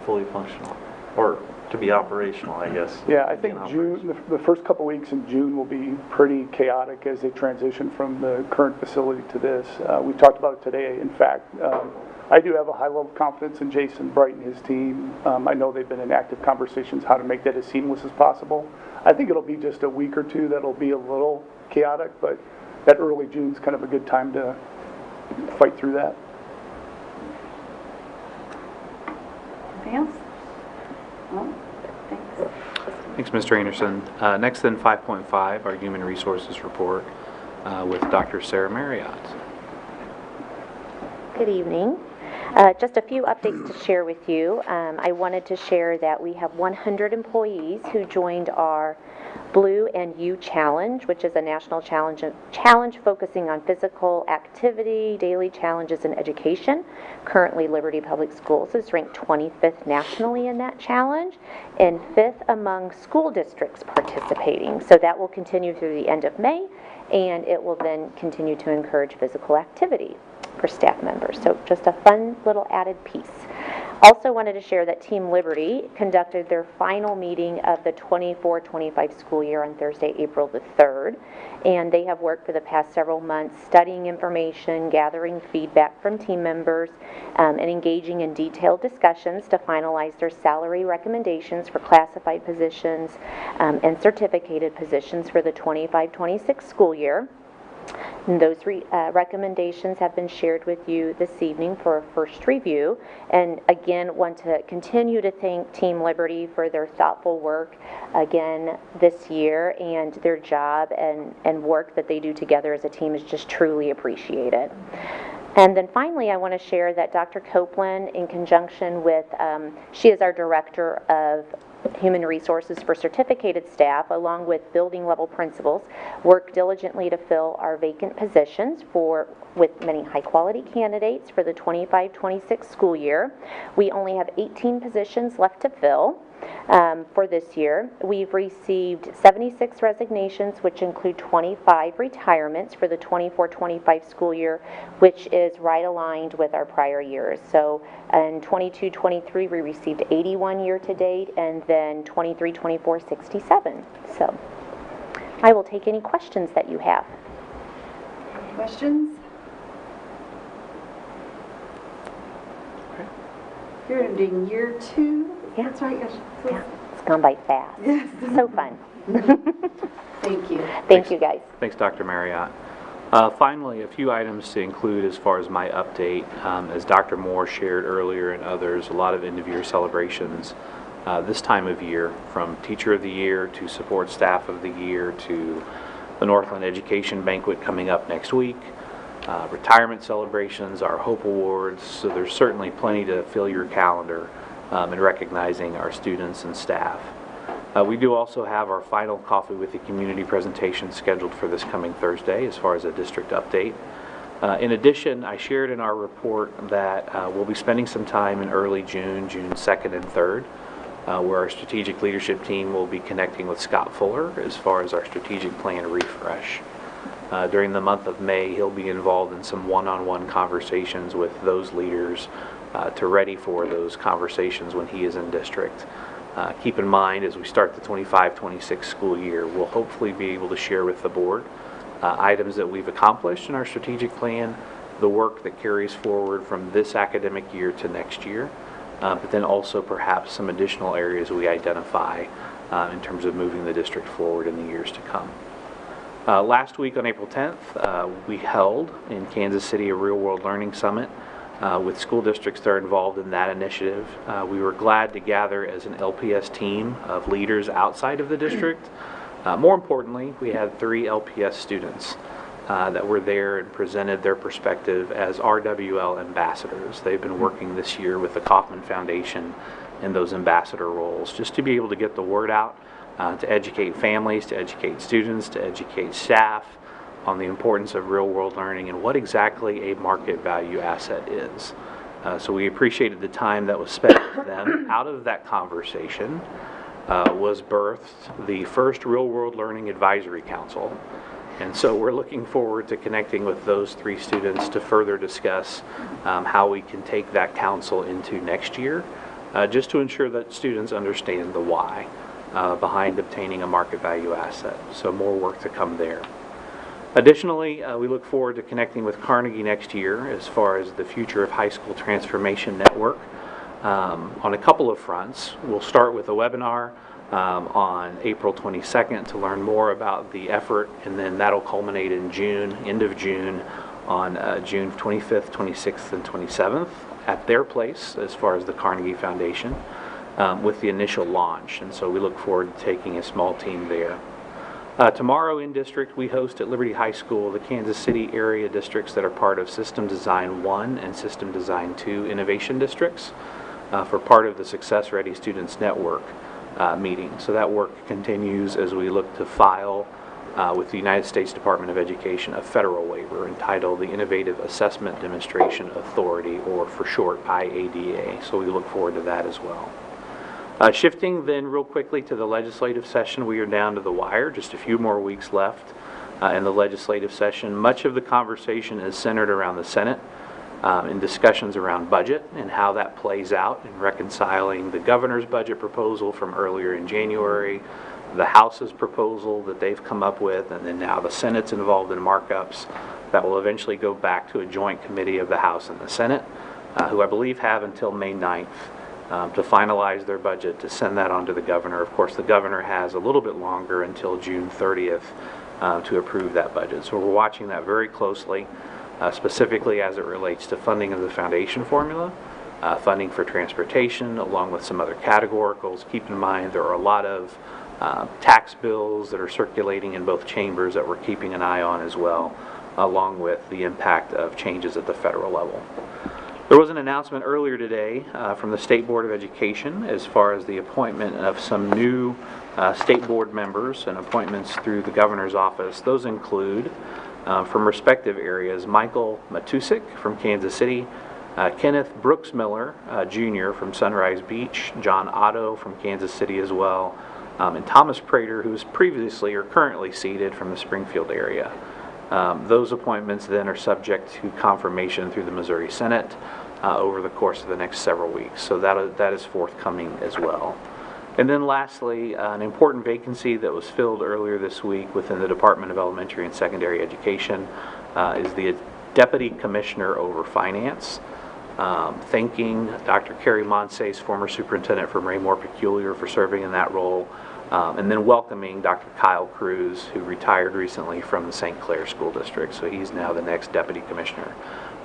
fully functional? Or to be operational, I guess?
Yeah, I think June, the first couple weeks in June will be pretty chaotic as they transition from the current facility to this. We talked about it today, in fact. I do have a high level of confidence in Jason Bright and his team. I know they've been in active conversations how to make that as seamless as possible. I think it'll be just a week or two that'll be a little chaotic, but that early June's kind of a good time to fight through that.
Anything else? No? Thanks.
Thanks, Mr. Anderson. Next then, 5.5, our Human Resources Report with Dr. Sarah Marriott.
Good evening. Just a few updates to share with you. I wanted to share that we have 100 employees who joined our Blue and You Challenge, which is a national challenge focusing on physical activity, daily challenges, and education. Currently, Liberty Public Schools is ranked 25th nationally in that challenge and 5th among school districts participating. So that will continue through the end of May, and it will then continue to encourage physical activity for staff members. So just a fun little added piece. Also wanted to share that Team Liberty conducted their final meeting of the 24-25 school year on Thursday, April the 3rd. And they have worked for the past several months studying information, gathering feedback from team members, and engaging in detailed discussions to finalize their salary recommendations for classified positions and certificated positions for the 25-26 school year. And those recommendations have been shared with you this evening for a first review. And again, want to continue to thank Team Liberty for their thoughtful work again this year, and their job and work that they do together as a team is just truly appreciated. And then finally, I want to share that Dr. Copeland, in conjunction with, she is our Director of Human Resources for certificated staff, along with building level principals, work diligently to fill our vacant positions with many high quality candidates for the 25-26 school year. We only have 18 positions left to fill for this year. We've received 76 resignations, which include 25 retirements for the 24-25 school year, which is right aligned with our prior years. So in 22-23, we received 81 year to date, and then 23-24, 67. So I will take any questions that you have.
Questions? You're ending year 2.
Yeah.
That's right.
Yeah. It's gone by fast.
Yes.
So fun.
Thank you.
Thank you, guys.
Thanks, Dr. Marriott. Finally, a few items to include as far as my update. As Dr. Moore shared earlier and others, a lot of end-of-year celebrations this time of year, from Teacher of the Year to Support Staff of the Year to the Northland Education Banquet coming up next week, retirement celebrations, our Hope Awards. So there's certainly plenty to fill your calendar in recognizing our students and staff. We do also have our final Coffee with the Community presentation scheduled for this coming Thursday as far as a district update. In addition, I shared in our report that we'll be spending some time in early June, June 2nd and 3rd, where our strategic leadership team will be connecting with Scott Fuller as far as our strategic plan refresh. During the month of May, he'll be involved in some one-on-one conversations with those leaders to ready for those conversations when he is in district. Keep in mind, as we start the 25-26 school year, we'll hopefully be able to share with the board items that we've accomplished in our strategic plan, the work that carries forward from this academic year to next year, but then also perhaps some additional areas we identify in terms of moving the district forward in the years to come. Last week on April 10th, we held in Kansas City a real-world learning summit with school districts that are involved in that initiative. We were glad to gather as an LPS team of leaders outside of the district. More importantly, we had 3 LPS students that were there and presented their perspective as RWL ambassadors. They've been working this year with the Kauffman Foundation in those ambassador roles, just to be able to get the word out, to educate families, to educate students, to educate staff on the importance of real-world learning and what exactly a market value asset is. So we appreciated the time that was spent with them. Out of that conversation was birthed the first Real-World Learning Advisory Council. And so we're looking forward to connecting with those 3 students to further discuss how we can take that council into next year, just to ensure that students understand the why behind obtaining a market value asset. So more work to come there. Additionally, we look forward to connecting with Carnegie next year as far as the Future of High School Transformation Network on a couple of fronts. We'll start with a webinar on April 22nd to learn more about the effort, and then that'll culminate in June, end of June, on June 25th, 26th, and 27th at their place as far as the Carnegie Foundation with the initial launch. And so we look forward to taking a small team there. Tomorrow in district, we host at Liberty High School the Kansas City area districts that are part of System Design 1 and System Design 2 innovation districts for part of the Success Ready Students Network meeting. So that work continues as we look to file with the United States Department of Education a federal waiver entitled the Innovative Assessment Demonstration Authority, or for short IADA. So we look forward to that as well. Shifting then real quickly to the legislative session, we are down to the wire, just a few more weeks left in the legislative session. Much of the conversation is centered around the Senate in discussions around budget and how that plays out in reconciling the governor's budget proposal from earlier in January, the House's proposal that they've come up with, and then now the Senate's involved in markups that will eventually go back to a joint committee of the House and the Senate, who I believe have until May 9th to finalize their budget, to send that on to the governor. Of course, the governor has a little bit longer until June 30th to approve that budget. So we're watching that very closely, specifically as it relates to funding of the foundation formula, funding for transportation, along with some other categoricals. Keep in mind there are a lot of tax bills that are circulating in both chambers that we're keeping an eye on as well, along with the impact of changes at the federal level. There was an announcement earlier today from the State Board of Education as far as the appointment of some new state board members and appointments through the governor's office. Those include, from respective areas, Michael Matusik from Kansas City, Kenneth Brooks Miller, Jr. from Sunrise Beach, John Otto from Kansas City as well, and Thomas Prater, who is previously or currently seated from the Springfield area. Those appointments then are subject to confirmation through the Missouri Senate over the course of the next several weeks. So that is forthcoming as well. And then lastly, an important vacancy that was filled earlier this week within the Department of Elementary and Secondary Education is the Deputy Commissioner over Finance. Thanking Dr. Carrie Monsees, former superintendent from Raymore Peculiar, for serving in that role. And then welcoming Dr. Kyle Cruz, who retired recently from the St. Clair School District. So he's now the next Deputy Commissioner.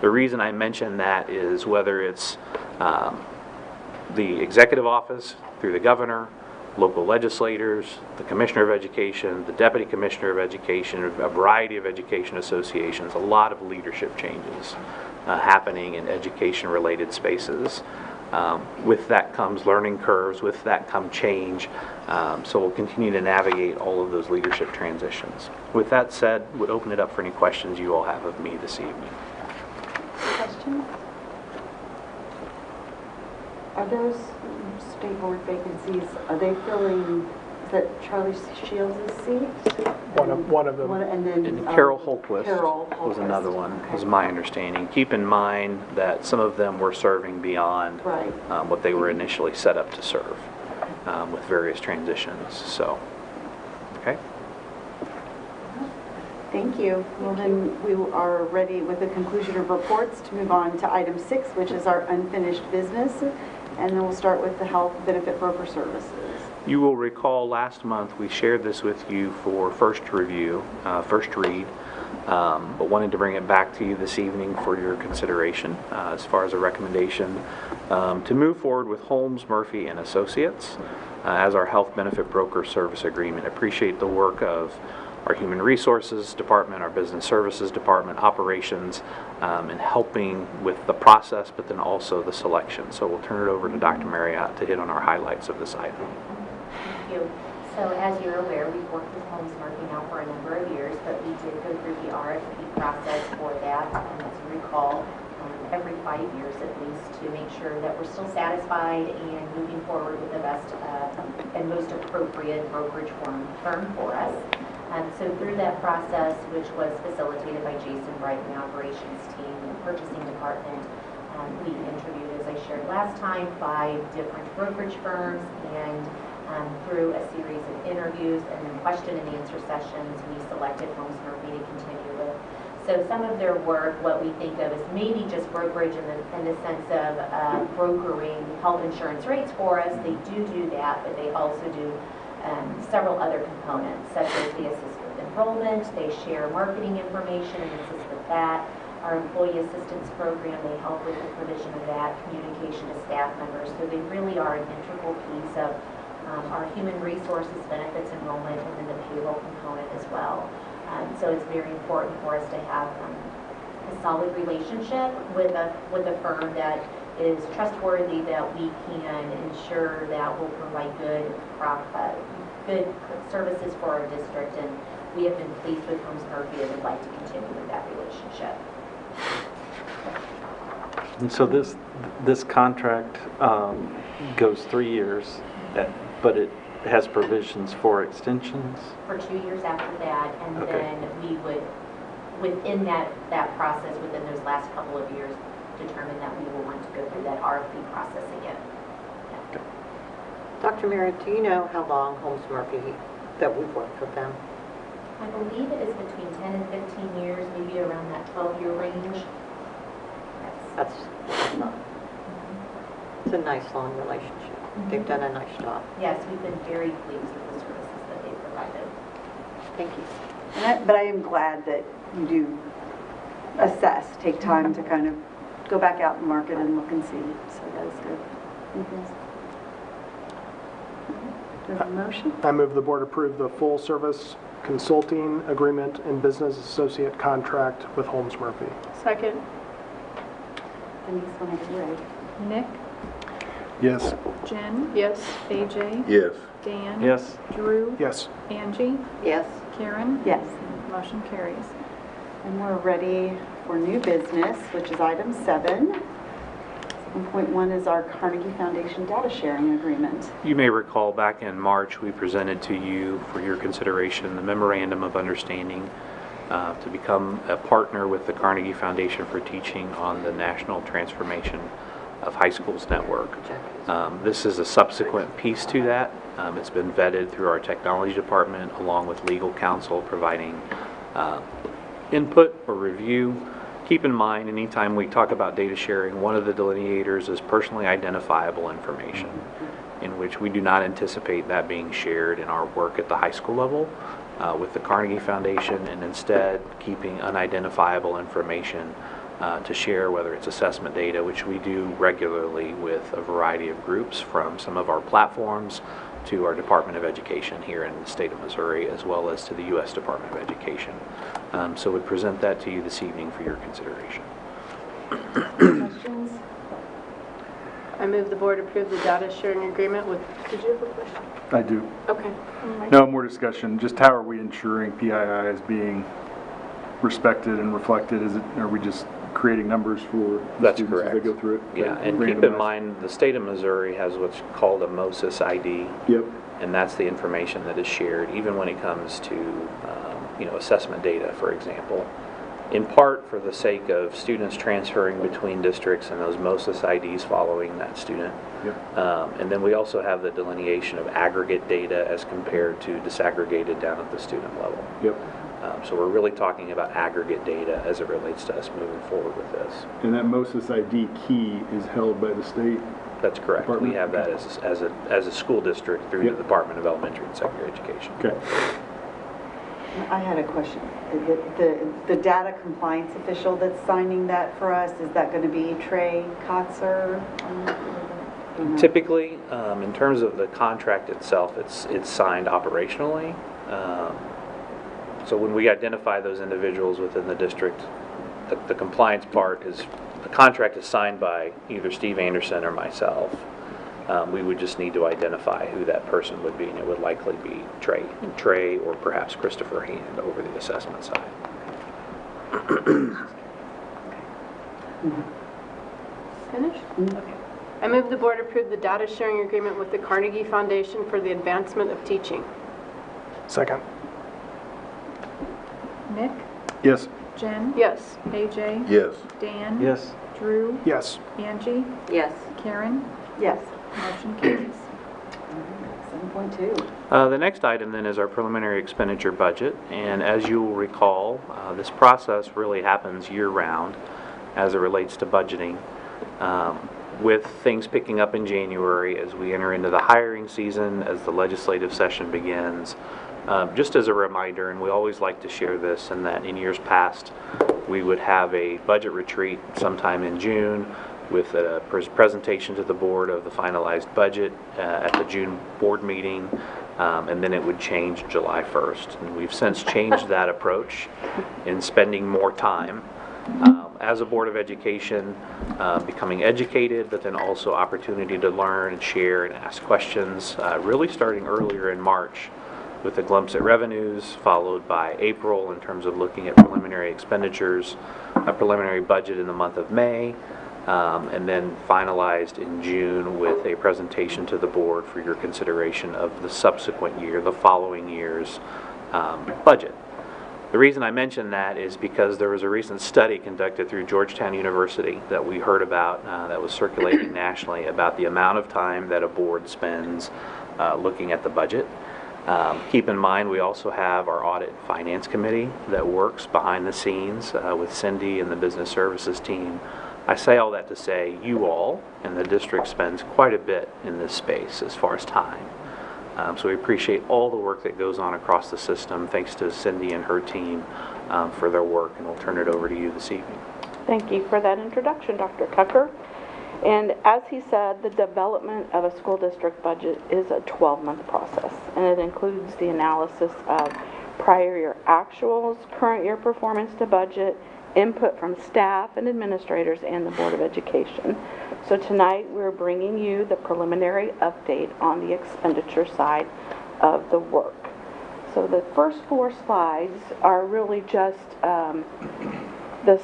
The reason I mention that is whether it's the Executive Office through the Governor, local legislators, the Commissioner of Education, the Deputy Commissioner of Education, a variety of education associations, a lot of leadership changes happening in education-related spaces. With that comes learning curves, with that come change, so we'll continue to navigate all of those leadership transitions. With that said, we'll open it up for any questions you all have of me this evening.
Questions? Are those state board vacancies, are they filling, is that Charlie Shields' seat?
One of them.
And then
Carol Holquist was another one, was my understanding. Keep in mind that some of them were serving beyond what they were initially set up to serve with various transitions. So, okay.
Thank you. Well, then we are ready with the conclusion of reports to move on to item 6, which is our unfinished business. And then we'll start with the health benefit broker services.
You will recall last month we shared this with you for first review, first read, but wanted to bring it back to you this evening for your consideration as far as a recommendation to move forward with Holmes, Murphy, and Associates as our health benefit broker service agreement. Appreciate the work of our Human Resources Department, our Business Services Department, Operations, and helping with the process, but then also the selection. So we'll turn it over to Dr. Marriott to hit on our highlights of this item.
Thank you. So as you're aware, we've worked with Holmes Murphy now for a number of years, but we did go through the RFP process for that, and as you recall, every 5 years at least, to make sure that we're still satisfied and moving forward with the best and most appropriate brokerage firm for us. So through that process, which was facilitated by Jason Bright and the operations team and the purchasing department, we interviewed, as I shared last time, 5 different brokerage firms, and through a series of interviews and then question and answer sessions, we selected Holmes Murphy to continue with. So some of their work, what we think of as maybe just brokerage in the sense of brokering health insurance rates for us, they do that, but they also do several other components, such as they assist with enrollment, they share marketing information and assist with that. Our employee assistance program, they help with the provision of that, communication to staff members. So they really are an integral piece of our human resources, benefits, enrollment, and then the payroll component as well. So it's very important for us to have a solid relationship with a firm that is trustworthy, that we can ensure that will provide good services for our district, and we have been pleased with Holmes Murphy and would like to continue with that relationship.
And so this contract goes 3 years, but it has provisions for extensions?
For 2 years after that, and
Okay.
then we would, within that process, within those last couple of years, determine that we will want to go through that RFP process again. Yeah.
Dr. Merritt, do you know how long Holmes Murphy, that we've worked with them?
I believe it is between 10 and 15 years, maybe around that 12-year range.
That's not, it's a nice, long relationship. They've done a nice job.
Yes, we've been very pleased with the services that they've provided.
Thank you.
But I am glad that you do assess, take time to kind of go back out and market and look and see. So that is good. Do you have a motion?
I move the board approve the full service consulting agreement and business associate contract with Holmes Murphy.
Second.
Denise, whenever you're ready.
Nick?
Yes.
Jen?
Yes.
AJ?
Yes.
Dan?
Yes.
Drew?
Yes.
Angie?
Yes.
Karen?
Yes.
Motion carries.
And we're ready for new business, which is item 7. 7.1 is our Carnegie Foundation data sharing agreement.
You may recall back in March, we presented to you for your consideration the Memorandum of Understanding to become a partner with the Carnegie Foundation for Teaching on the National Transformation of High Schools Network. This is a subsequent piece to that. It's been vetted through our technology department along with legal counsel providing input or review. Keep in mind, anytime we talk about data sharing, one of the delineators is personally identifiable information, in which we do not anticipate that being shared in our work at the high school level with the Carnegie Foundation, and instead keeping unidentifiable information to share, whether it's assessment data, which we do regularly with a variety of groups, from some of our platforms to our Department of Education here in the state of Missouri, as well as to the U.S. Department of Education. So we present that to you this evening for your consideration.
Questions? I move the board approve the data sharing agreement with, did you have a question?
I do.
Okay.
No more discussion. Just how are we ensuring PII is being respected and reflected? Are we just creating numbers for the students as they go through it?
Yeah, and keep in mind, the state of Missouri has what's called a MOSIS ID.
Yep.
And that's the information that is shared, even when it comes to, assessment data, for example. In part for the sake of students transferring between districts and those MOSIS IDs following that student.
Yep.
And then we also have the delineation of aggregate data as compared to disaggregated down at the student level.
Yep.
So we're really talking about aggregate data as it relates to us moving forward with this.
And that MOSIS ID key is held by the state?
That's correct.
Department?
We have that as a school district through the Department of Elementary and Secondary Education.
Okay.
I had a question. The data compliance official that's signing that for us, is that going to be Trey Kotzer?
Typically, in terms of the contract itself, it's signed operationally. So when we identify those individuals within the district, the compliance part is, the contract is signed by either Steve Anderson or myself. We would just need to identify who that person would be, and it would likely be Trey or perhaps Christopher Hand over the assessment side.
Finished? Okay. I move the board approve the data sharing agreement with the Carnegie Foundation for the advancement of teaching.
Second.
Nick?
Yes.
Jen?
Yes.
AJ?
Yes.
Dan?
Yes.
Drew?
Yes.
Angie?
Yes.
Karen?
Yes.
Motion carries.
7.2.
The next item then is our preliminary expenditure budget, and as you will recall, this process really happens year-round as it relates to budgeting, with things picking up in January as we enter into the hiring season, as the legislative session begins. Just as a reminder, and we always like to share this, and that in years past we would have a budget retreat sometime in June with a presentation to the board of the finalized budget at the June board meeting, and then it would change July 1st. And we've since changed that approach in spending more time as a Board of Education, becoming educated, but then also opportunity to learn and share and ask questions, really starting earlier in March with a glimpse at revenues, followed by April in terms of looking at preliminary expenditures, a preliminary budget in the month of May, and then finalized in June with a presentation to the board for your consideration of the subsequent year, the following year's budget. The reason I mention that is because there was a recent study conducted through Georgetown University that we heard about, that was circulating nationally, about the amount of time that a board spends looking at the budget. Keep in mind, we also have our Audit and Finance Committee that works behind the scenes with Cindy and the Business Services team. I say all that to say you all and the district spends quite a bit in this space as far as time. So we appreciate all the work that goes on across the system. Thanks to Cindy and her team for their work, and we'll turn it over to you this evening.
Thank you for that introduction, Dr. Tucker. And as he said, the development of a school district budget is a 12-month process, and it includes the analysis of prior year actuals, current year performance to budget, input from staff and administrators, and the Board of Education. So tonight we're bringing you the preliminary update on the expenditure side of the work. So the first 4 slides are really just the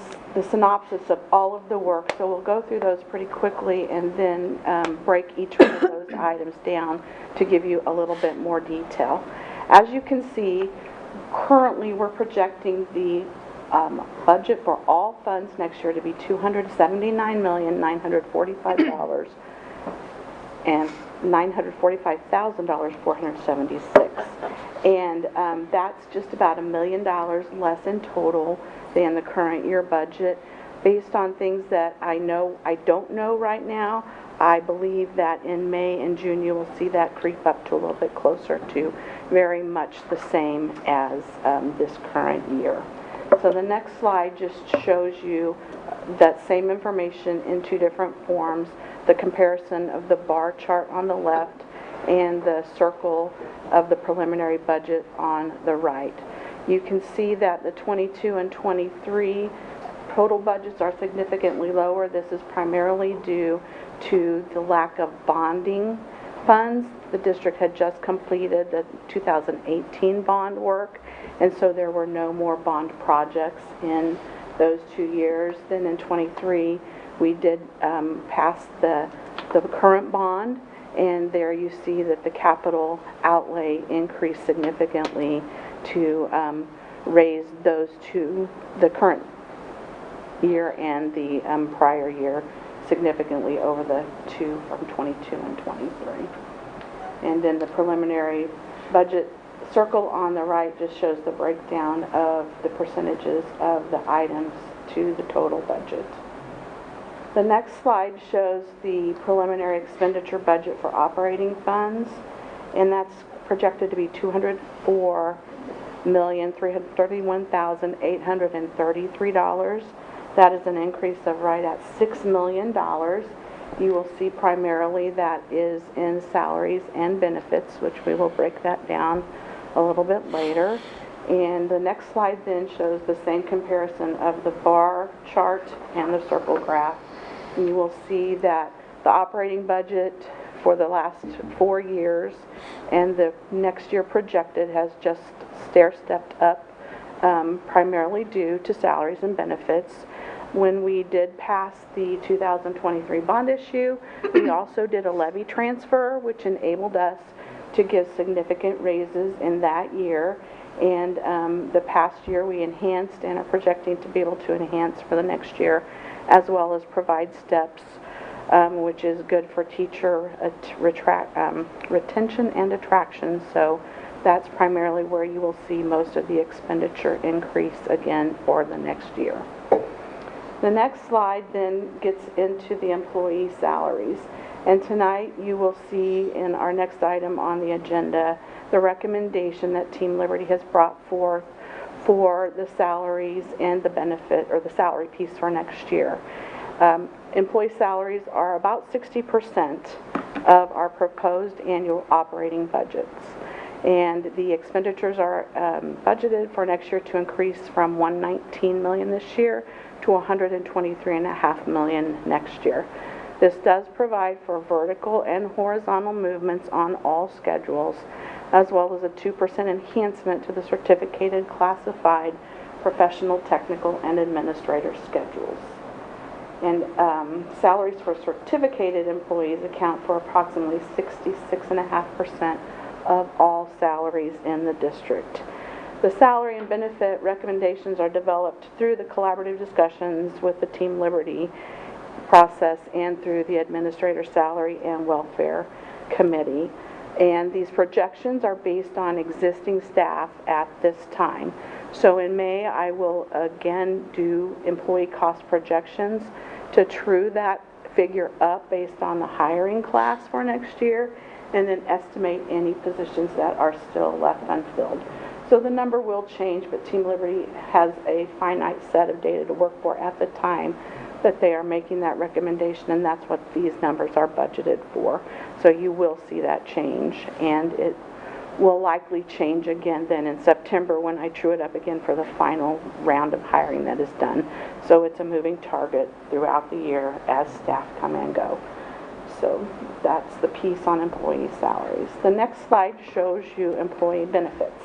synopsis of all of the work. So we'll go through those pretty quickly and then break each one of those items down to give you a little bit more detail. As you can see, currently we're projecting the budget for all funds next year to be $279,945 and $945,476, and that's just about $1 million less in total than the current year budget. Based on things that I don't know right now, I believe that in May and June you will see that creep up to a little bit closer to very much the same as this current year. So the next slide just shows you that same information in 2 different forms, the comparison of the bar chart on the left and the circle of the preliminary budget on the right. You can see that the 22 and 23 total budgets are significantly lower. This is primarily due to the lack of bonding funds. The district had just completed the 2018 bond work, and so there were no more bond projects in those 2 years. Then in 23, we did pass the current bond, and there you see that the capital outlay increased significantly to raise those 2, the current year and the prior year, significantly over the 2 from 22 and 23. And then the preliminary budget circle on the right just shows the breakdown of the percentages of the items to the total budget. The next slide shows the preliminary expenditure budget for operating funds, and that's projected to be $204,331,833. That is an increase of right at $6 million. You will see primarily that is in salaries and benefits, which we will break that down a little bit later. And the next slide then shows the same comparison of the bar chart and the circle graph. And you will see that the operating budget for the last 4 years and the next year projected has just stair-stepped up, primarily due to salaries and benefits. When we did pass the 2023 bond issue, we also did a levy transfer, which enabled us to give significant raises in that year. And the past year we enhanced and are projecting to be able to enhance for the next year, as well as provide steps, which is good for teacher retention and attraction. So that's primarily where you will see most of the expenditure increase again for the next year. The next slide then gets into the employee salaries. And tonight you will see in our next item on the agenda the recommendation that Team Liberty has brought forth for the salaries and the benefit, or the salary piece for next year. Employee salaries are about 60% of our proposed annual operating budgets. And the expenditures are budgeted for next year to increase from $119 million this year to $123.5 million next year. This does provide for vertical and horizontal movements on all schedules, as well as a 2% enhancement to the certificated, classified, professional, technical, and administrator schedules. And salaries for certificated employees account for approximately 66.5% of all salaries in the district. The salary and benefit recommendations are developed through the collaborative discussions with the Team Liberty process and through the Administrator Salary and Welfare Committee. And these projections are based on existing staff at this time. So in May, I will again do employee cost projections to true that figure up based on the hiring class for next year, and then estimate any positions that are still left unfilled. So the number will change, but Team Liberty has a finite set of data to work for at the time that they are making that recommendation, and that's what these numbers are budgeted for. So you will see that change, and it will likely change again then in September when I true it up again for the final round of hiring that is done. So it's a moving target throughout the year as staff come and go. So that's the piece on employee salaries. The next slide shows you employee benefits.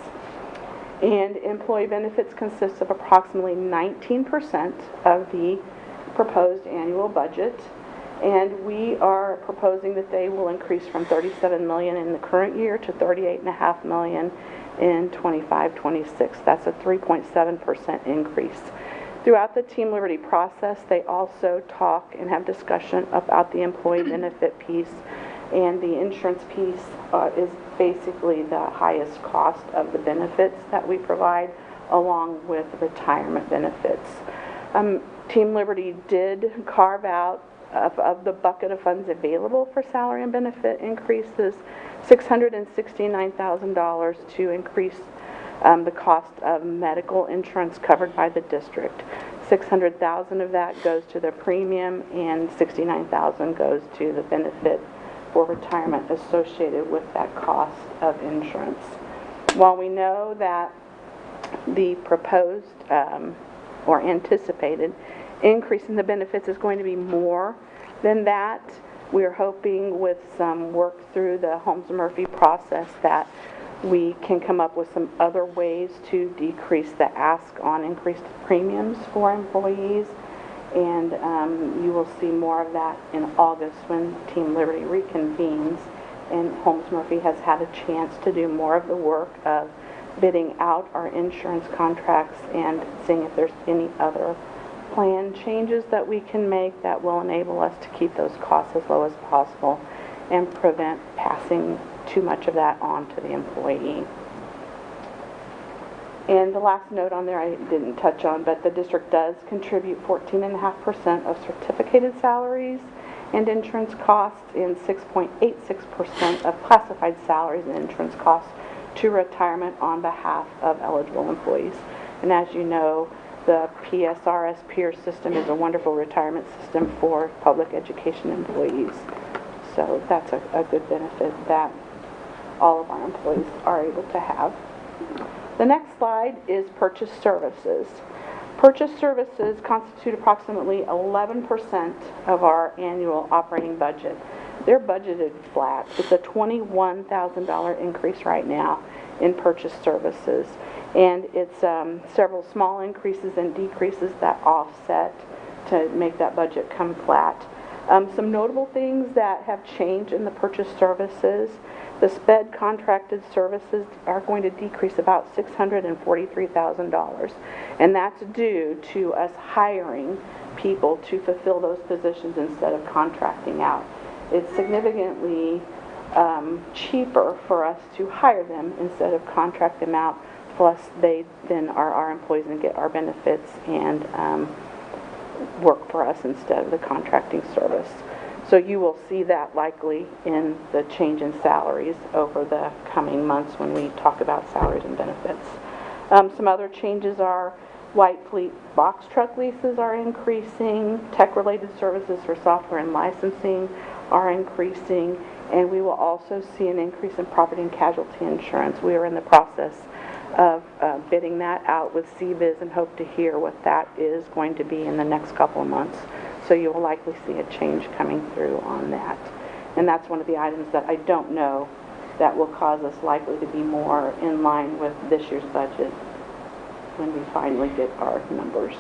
And employee benefits consists of approximately 19% of the proposed annual budget. And we are proposing that they will increase from $37 million in the current year to $38.5 million in 25-26. That's a 3.7% increase. Throughout the Team Liberty process, they also talk and have discussion about the employee benefit piece, and the insurance piece is basically the highest cost of the benefits that we provide, along with retirement benefits. Team Liberty did carve out of the bucket of funds available for salary and benefit increases, $669,000 to increase the cost of medical insurance covered by the district. $600,000 of that goes to the premium, and $69,000 goes to the benefit for retirement associated with that cost of insurance. While we know that the proposed or anticipated increase in the benefits is going to be more than that, we're hoping with some work through the Holmes-Murphy process that we can come up with some other ways to decrease the ask on increased premiums for employees. And you will see more of that in August when Team Liberty reconvenes, and Holmes-Murphy has had a chance to do more of the work of bidding out our insurance contracts and seeing if there's any other plan changes that we can make that will enable us to keep those costs as low as possible and prevent passing too much of that on to the employee. And the last note on there I didn't touch on, but the district does contribute 14.5% of certificated salaries and insurance costs and 6.86% of classified salaries and insurance costs to retirement on behalf of eligible employees. And as you know, the PSRS peer system is a wonderful retirement system for public education employees. So that's a good benefit that all of our employees are able to have. The next next slide is purchase services. Purchase services constitute approximately 11% of our annual operating budget. They're budgeted flat. It's a $21,000 increase right now in purchase services. And it's several small increases and decreases that offset to make that budget come flat. Some notable things that have changed in the purchase services: the SPED contracted services are going to decrease about $643,000, and that's due to us hiring people to fulfill those positions instead of contracting out. It's significantly cheaper for us to hire them instead of contract them out, plus they then are our employees and get our benefits and work for us instead of the contracting service. So you will see that likely in the change in salaries over the coming months when we talk about salaries and benefits. Some other changes are White Fleet box truck leases are increasing, tech-related services for software and licensing are increasing, and we will also see an increase in property and casualty insurance. We are in the process of bidding that out with CBIZ and hope to hear what that is going to be in the next couple of months. So you will likely see a change coming through on that. And that's one of the items that I don't know that will cause us likely to be more in line with this year's budget when we finally get our numbers.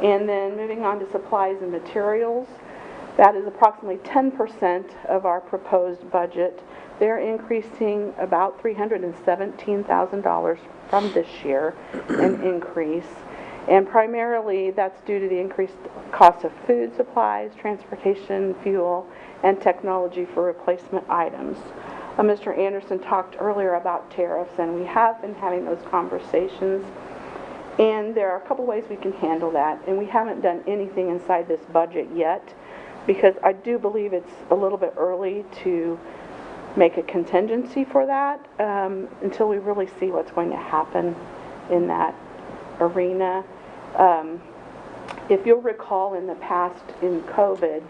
And then moving on to supplies and materials, that is approximately 10% of our proposed budget. They're increasing about $317,000 from this year, an increase. And primarily that's due to the increased cost of food supplies, transportation, fuel, and technology for replacement items. Mr. Anderson talked earlier about tariffs, and we have been having those conversations. And there are a couple ways we can handle that, and we haven't done anything inside this budget yet, because I do believe it's a little bit early to make a contingency for that until we really see what's going to happen in that arena. If you'll recall, in the past, in COVID,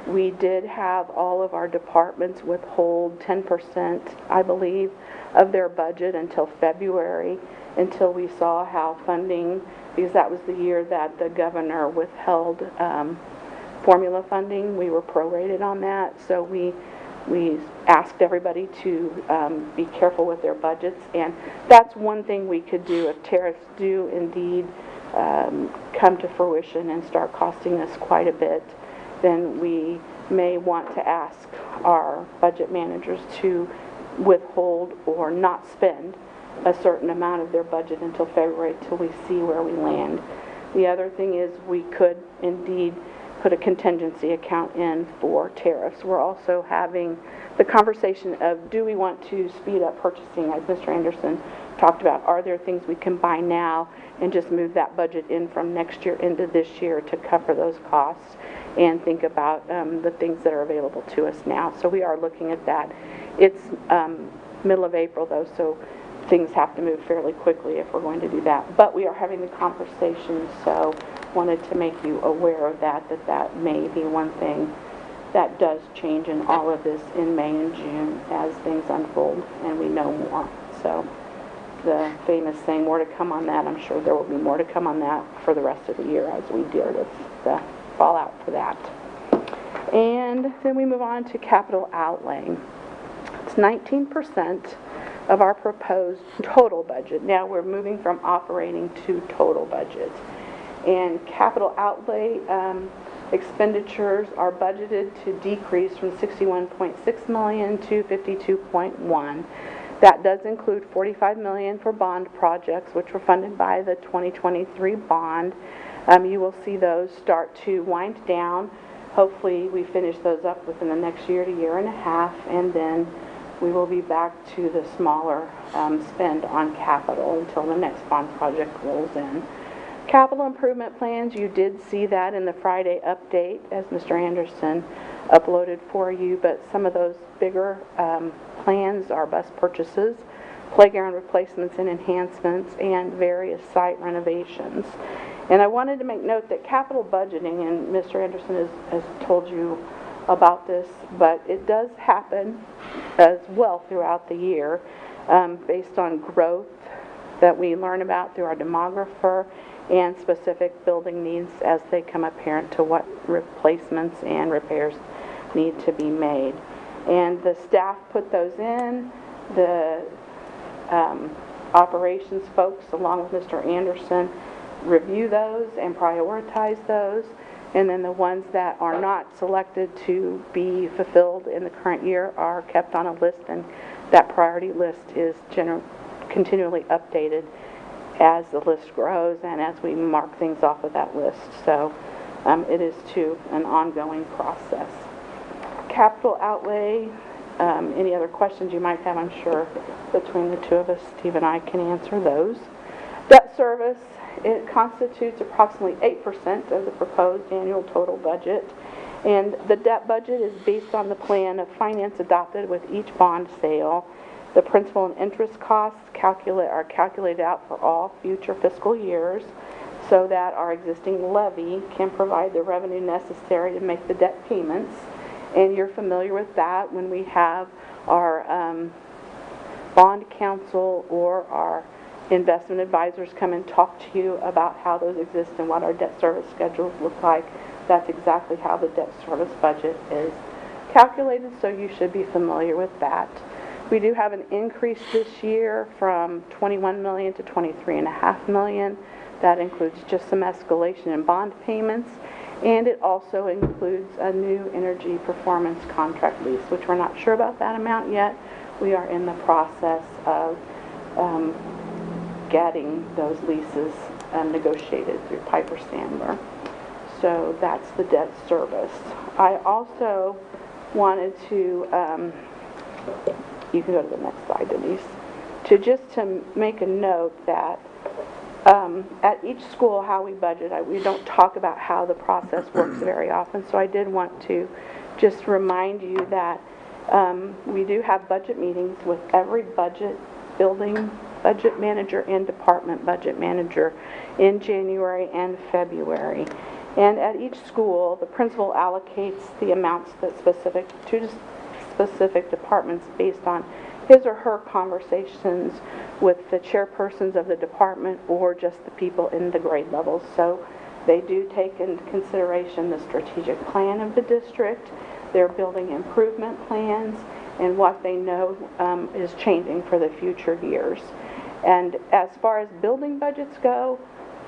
we did have all of our departments withhold 10%, I believe, of their budget until February, until we saw how funding, because that was the year that the governor withheld formula funding. We were prorated on that, so we asked everybody to be careful with their budgets, and that's one thing we could do if tariffs do indeed come to fruition and start costing us quite a bit. Then we may want to ask our budget managers to withhold or not spend a certain amount of their budget until February till we see where we land. The other thing is we could indeed put a contingency account in for tariffs. We're also having the conversation of, do we want to speed up purchasing, as Mr. Anderson talked about? Are there things we can buy now and just move that budget in from next year into this year to cover those costs and think about the things that are available to us now? So we are looking at that. It's middle of April though, so things have to move fairly quickly if we're going to do that. But we are having the conversation, so wanted to make you aware of that may be one thing that does change in all of this in May and June as things unfold and we know more. So the famous saying, more to come on that. I'm sure there will be more to come on that for the rest of the year as we deal with the fallout for that. And then we move on to capital outlay. It's 19% of our proposed total budget. Now we're moving from operating to total budget. And capital outlay expenditures are budgeted to decrease from $61.6 million to $52.1. That does include $45 million for bond projects, which were funded by the 2023 bond. You will see those start to wind down. Hopefully we finish those up within the next year to year and a half, and then we will be back to the smaller spend on capital until the next bond project rolls in. Capital improvement plans, you did see that in the Friday update as Mr. Anderson uploaded for you, but some of those bigger plans are bus purchases, playground replacements and enhancements, and various site renovations. And I wanted to make note that capital budgeting, and Mr. Anderson has told you about this, but it does happen as well throughout the year based on growth that we learn about through our demographer and specific building needs as they come apparent to what replacements and repairs need to be made. And the staff put those in. The operations folks, along with Mr. Anderson, review those and prioritize those. And then the ones that are not selected to be fulfilled in the current year are kept on a list, and that priority list is continually updated as the list grows and as we mark things off of that list. So it is too an ongoing process. Capital outlay, any other questions you might have, I'm sure between the two of us, Steve and I can answer those. Debt service, it constitutes approximately 8% of the proposed annual total budget. And the debt budget is based on the plan of finance adopted with each bond sale. The principal and interest costs are calculated out for all future fiscal years so that our existing levy can provide the revenue necessary to make the debt payments. And you're familiar with that when we have our bond counsel or our investment advisors come and talk to you about how those exist and what our debt service schedules look like. That's exactly how the debt service budget is calculated, so you should be familiar with that. We do have an increase this year from $21 million to $23.5 million. That includes just some escalation in bond payments, and it also includes a new energy performance contract lease, which we're not sure about that amount yet. We are in the process of getting those leases negotiated through Piper Sandler. So that's the debt service. I also wanted to, you can go to the next slide, Denise, to make a note that at each school, how we budget, we don't talk about how the process works very often, so I did want to just remind you that we do have budget meetings with every building budget manager and department budget manager in January and February. And at each school, the principal allocates the amounts that specific departments based on his or her conversations with the chairpersons of the department or just the people in the grade levels. So they do take into consideration the strategic plan of the district, their building improvement plans, and what they know is changing for the future years. And as far as building budgets go,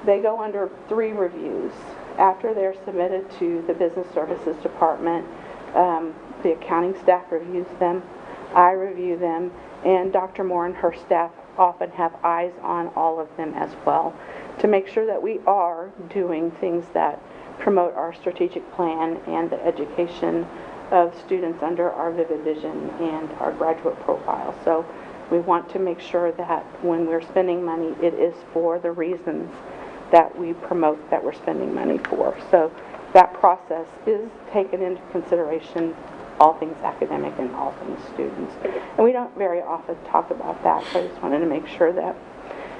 they go under 3 reviews. After they're submitted to the business services department, the accounting staff reviews them, I review them, and Dr. Moore and her staff often have eyes on all of them as well to make sure that we are doing things that promote our strategic plan and the education of students under our Vivid Vision and our graduate profile. So we want to make sure that when we're spending money, it is for the reasons that we promote that we're spending money for. So that process is taken into consideration, all things academic and all things students. And we don't very often talk about that, so I just wanted to make sure that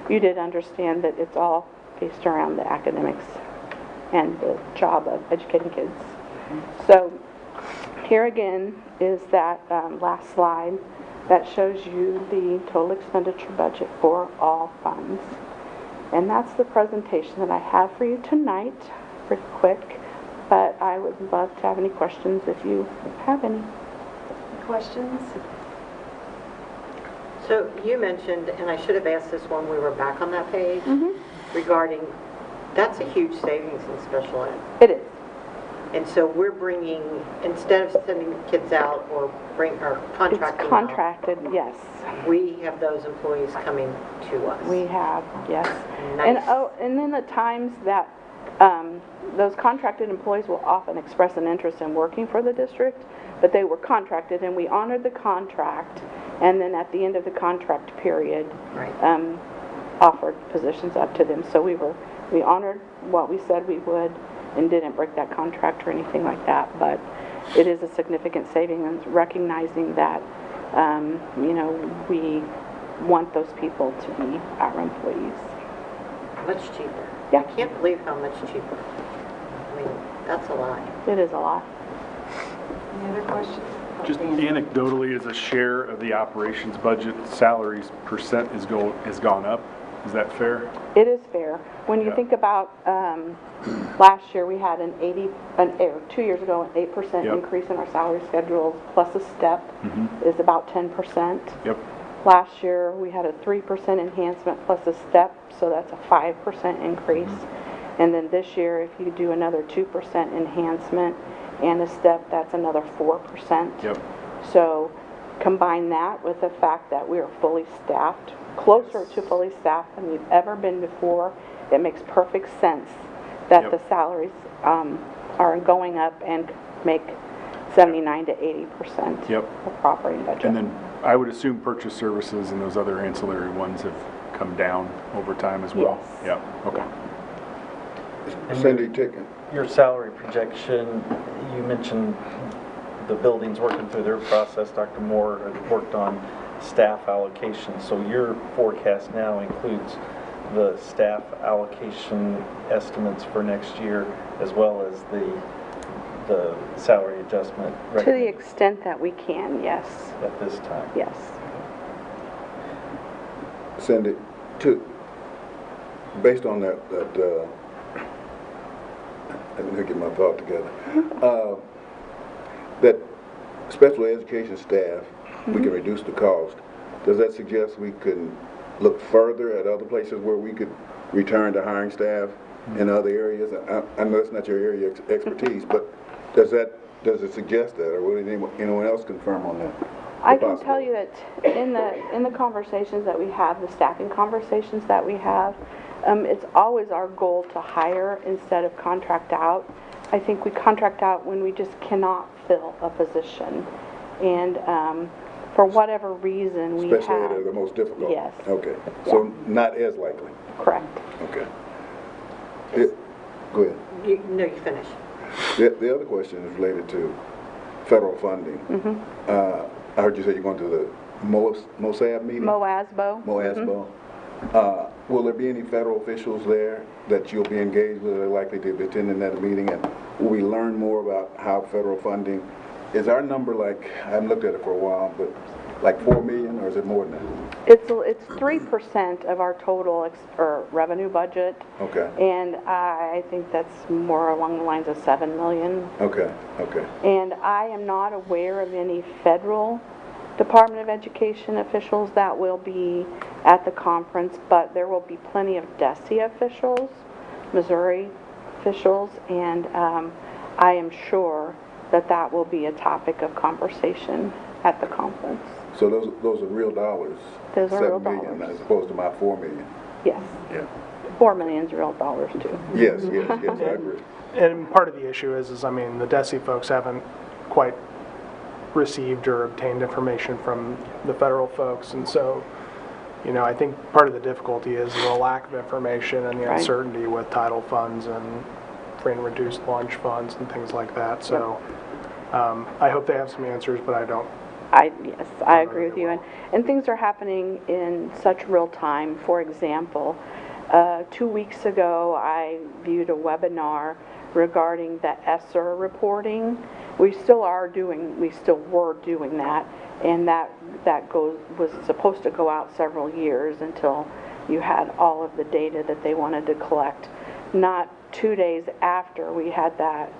you did understand that it's all based around the academics and the job of educating kids. So here again is that last slide that shows you the total expenditure budget for all funds. And that's the presentation that I have for you tonight, pretty quick, but I would love to have any questions if you have any.
Questions?
So you mentioned, and I should have asked this when we were back on that page, regarding, that's a huge savings in special ed.
It is.
And so we're bringing, instead of sending kids out or contracting
It's contracted, yes.
we have those employees coming to us.
We have, yes.
Nice.
And then the times that those contracted employees will often express an interest in working for the district, but they were contracted and we honored the contract, and then at the end of the contract period, offered positions up to them. So we honored what we said we would and didn't break that contract or anything like that, but it is a significant savings, recognizing that we want those people to be our employees.
Much cheaper.
Yeah.
I can't believe how much cheaper. I mean, that's a lot.
It is a lot.
Any other questions?
Just anecdotally, as a share of the operations budget, salaries percent has gone up Is that fair?
It is fair. When you
Yeah.
think about, last year, we had 2 years ago, an 8%
Yep.
increase in our salary schedules, plus a step
Mm-hmm.
is about 10%.
Yep.
Last year, we had a 3% enhancement plus a step, so that's a 5% increase.
Mm-hmm.
And then this year, if you do another 2% enhancement and a step, that's another 4%.
Yep.
So combine that with the fact that we are fully staffed, closer to fully staffed than we've ever been before, it makes perfect sense that
Yep.
the salaries are going up and make 79 to 80%
Yep.
of operating budget.
And then I would assume purchase services and those other ancillary ones have come down over time as well?
Yes.
Yeah, okay.
Cindy, taking.
Your salary projection, you mentioned the buildings working through their process. Dr. Moore had worked on staff allocation. So your forecast now includes the staff allocation estimates for next year as well as the salary adjustment
To the
recommended
extent that we can, yes,
at this time.
yes.
Cindy, based on that, let me get my thought together. That special education staff, we can reduce the cost. Does that suggest we can look further at other places where we could return to hiring staff in other areas? I know it's not your area of expertise, but does it suggest that, or will anyone else confirm on that?
I can tell you that in the conversations that we have, the staffing conversations that we have, it's always our goal to hire instead of contract out. I think we contract out when we just cannot fill a position. And for whatever reason, we have...
Especially they're the most difficult?
Yes.
Okay.
Yeah.
So not as likely?
Correct.
Okay. Go ahead.
No, you finish.
The other question is related to federal funding. I heard you say you're going to the MOSAB meeting?
MOASBO.
MOASBO. Will there be any federal officials there that you'll be engaged with or likely to be attending that meeting? And will we learn more about how federal funding, is our number like, I haven't looked at it for a while, but like 4 million or is it more than that?
It's 3% of our total revenue budget.
Okay.
And I think that's more along the lines of 7 million.
Okay, okay.
And I am not aware of any federal Department of Education officials that will be at the conference, but there will be plenty of DESE officials, Missouri officials, and I am sure that will be a topic of conversation at the conference.
So those are real dollars?
Those are real
7 million
dollars.
as opposed to my 4 million?
Yes.
Yeah.
4 million's real dollars too.
Yes, I agree.
And part of the issue is I mean, the DESE folks haven't quite received or obtained information from the federal folks, and so, you know, I think part of the difficulty is the lack of information and the
Right.
uncertainty with title funds and free and reduced lunch funds and things like that. So I hope they have some answers, but I don't.
Yes, I agree with you. And things are happening in such real time. For example, 2 weeks ago, I viewed a webinar regarding the ESSER reporting. We still were doing that, and that was supposed to go out several years until you had all of the data that they wanted to collect. Not 2 days after we had that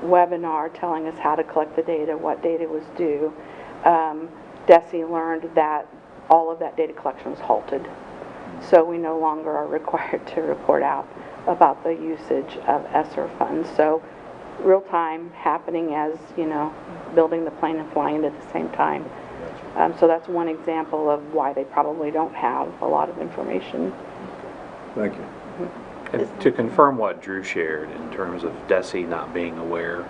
webinar telling us how to collect the data, what data was due, DESE learned that all of that data collection was halted. So we no longer are required to report out about the usage of ESSER funds. So real time happening as, you know, building the plane and flying it at the same time. So that's one example of why they probably don't have a lot of information.
Thank you.
And to confirm what Drew shared in terms of DESE not being aware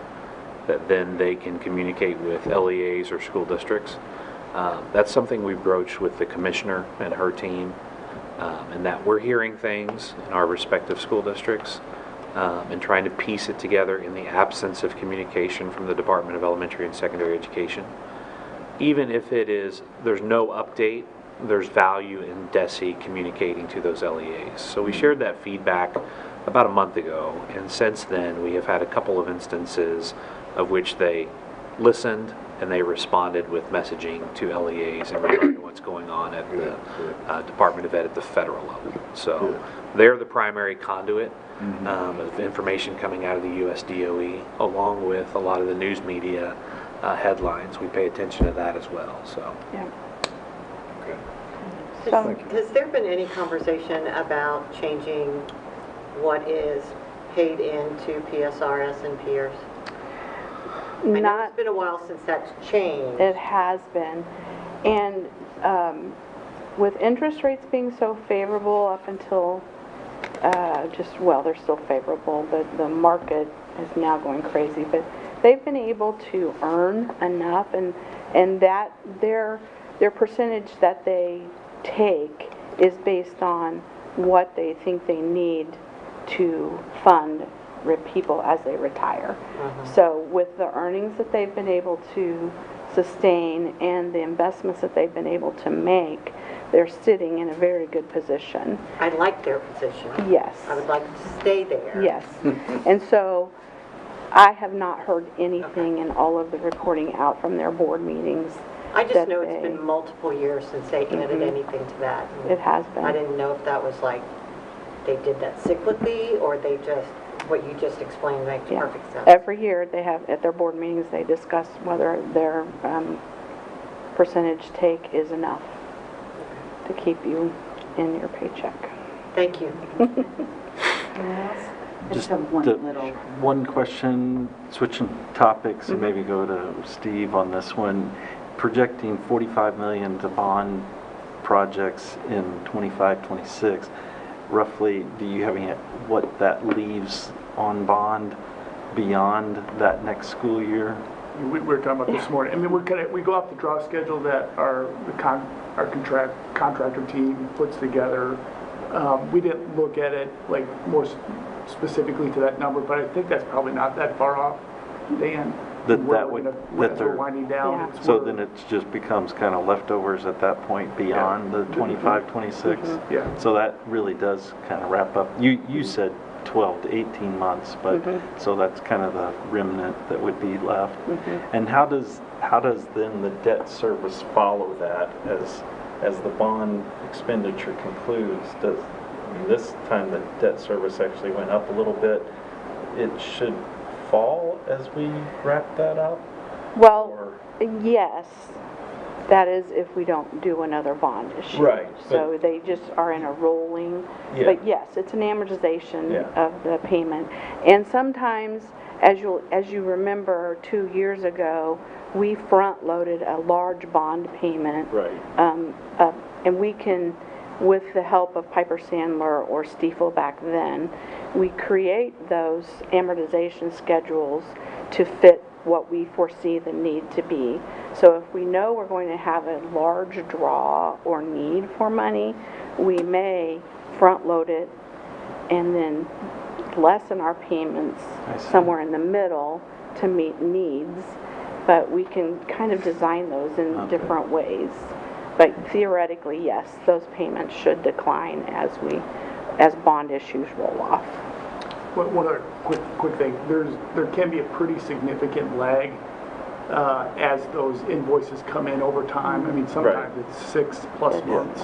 that then they can communicate with LEAs or school districts, that's something we've broached with the commissioner and her team, and that we're hearing things in our respective school districts and trying to piece it together in the absence of communication from the Department of Elementary and Secondary Education. Even if there's no update, there's value in DESE communicating to those LEAs. So we shared that feedback about a month ago, and since then we have had a couple of instances of which they listened and they responded with messaging to LEAs in regard to what's that's going on at the Department of Ed at the federal level. So they're the primary conduit of information coming out of the US DOE, along with a lot of the news media headlines. We pay attention to that as well. So.
Yeah.
Has there been any conversation about changing what is paid into PSRS and Piers? I know it's been a while since that's changed.
It has been. And with interest rates being so favorable up until they're still favorable, but the market is now going crazy. But they've been able to earn enough, and that their percentage that they take is based on what they think they need to fund people as they retire. So with the earnings that they've been able to sustain and the investments that they've been able to make, they're sitting in a very good position.
I like their position.
Yes.
I would like to stay there.
Yes. And so I have not heard anything in all of the reporting out from their board meetings.
I just know it's been multiple years since they added anything to that.
It has been.
I didn't know if that was like they did that cyclically or they just, what you just explained makes perfect sense.
Every year they have, at their board meetings, they discuss whether their percentage take is enough to keep you in your paycheck.
Thank you.
Just one question, switching topics, and maybe go to Steve on this one. Projecting $45 million to bond projects in 25-26, roughly, do you have any, what that leaves on bond beyond that next school year?
We were talking about this morning. I mean, we go off the draw schedule that our contractor team puts together. We didn't look at it like more specifically to that number, but I think that's probably not that far off, Dan. We're winding down.
Yeah. So then it just becomes kind of leftovers at that point beyond the 25-26.
Yeah.
So that really does kind of wrap up. You said 12 to 18 months, but so that's kind of the remnant that would be left. And how does then the debt service follow that as the bond expenditure concludes? This time the debt service actually went up a little bit. It should fall as we wrap that up?
Well, yes. That is if we don't do another bond issue.
Right.
So they just are in a rolling, but yes, it's an amortization of the payment. And sometimes, as you remember 2 years ago, we front-loaded a large bond payment.
Right.
And we can, with the help of Piper Sandler or Stiefel back then, we create those amortization schedules to fit what we foresee the need to be. So if we know we're going to have a large draw or need for money, we may front load it and then lessen our payments somewhere in the middle to meet needs. But we can kind of design those in different ways. But theoretically, yes, those payments should decline as bond issues roll off.
One other quick thing. There can be a pretty significant lag as those invoices come in over time. I mean, sometimes it's 6+ months.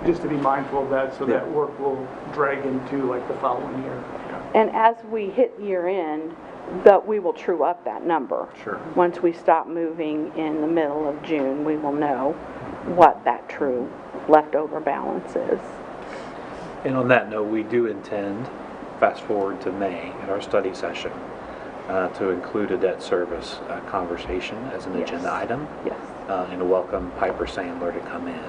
Just to be mindful of that, so that work will drag into like the following year.
And as we hit year end, that we will true up that number.
Sure.
Once we stop moving in the middle of June, we will know what that true leftover balance is.
And on that note, we do intend, fast forward to May at our study session, to include a debt service conversation as an agenda item.
Yes.
And to welcome Piper Sandler to come in.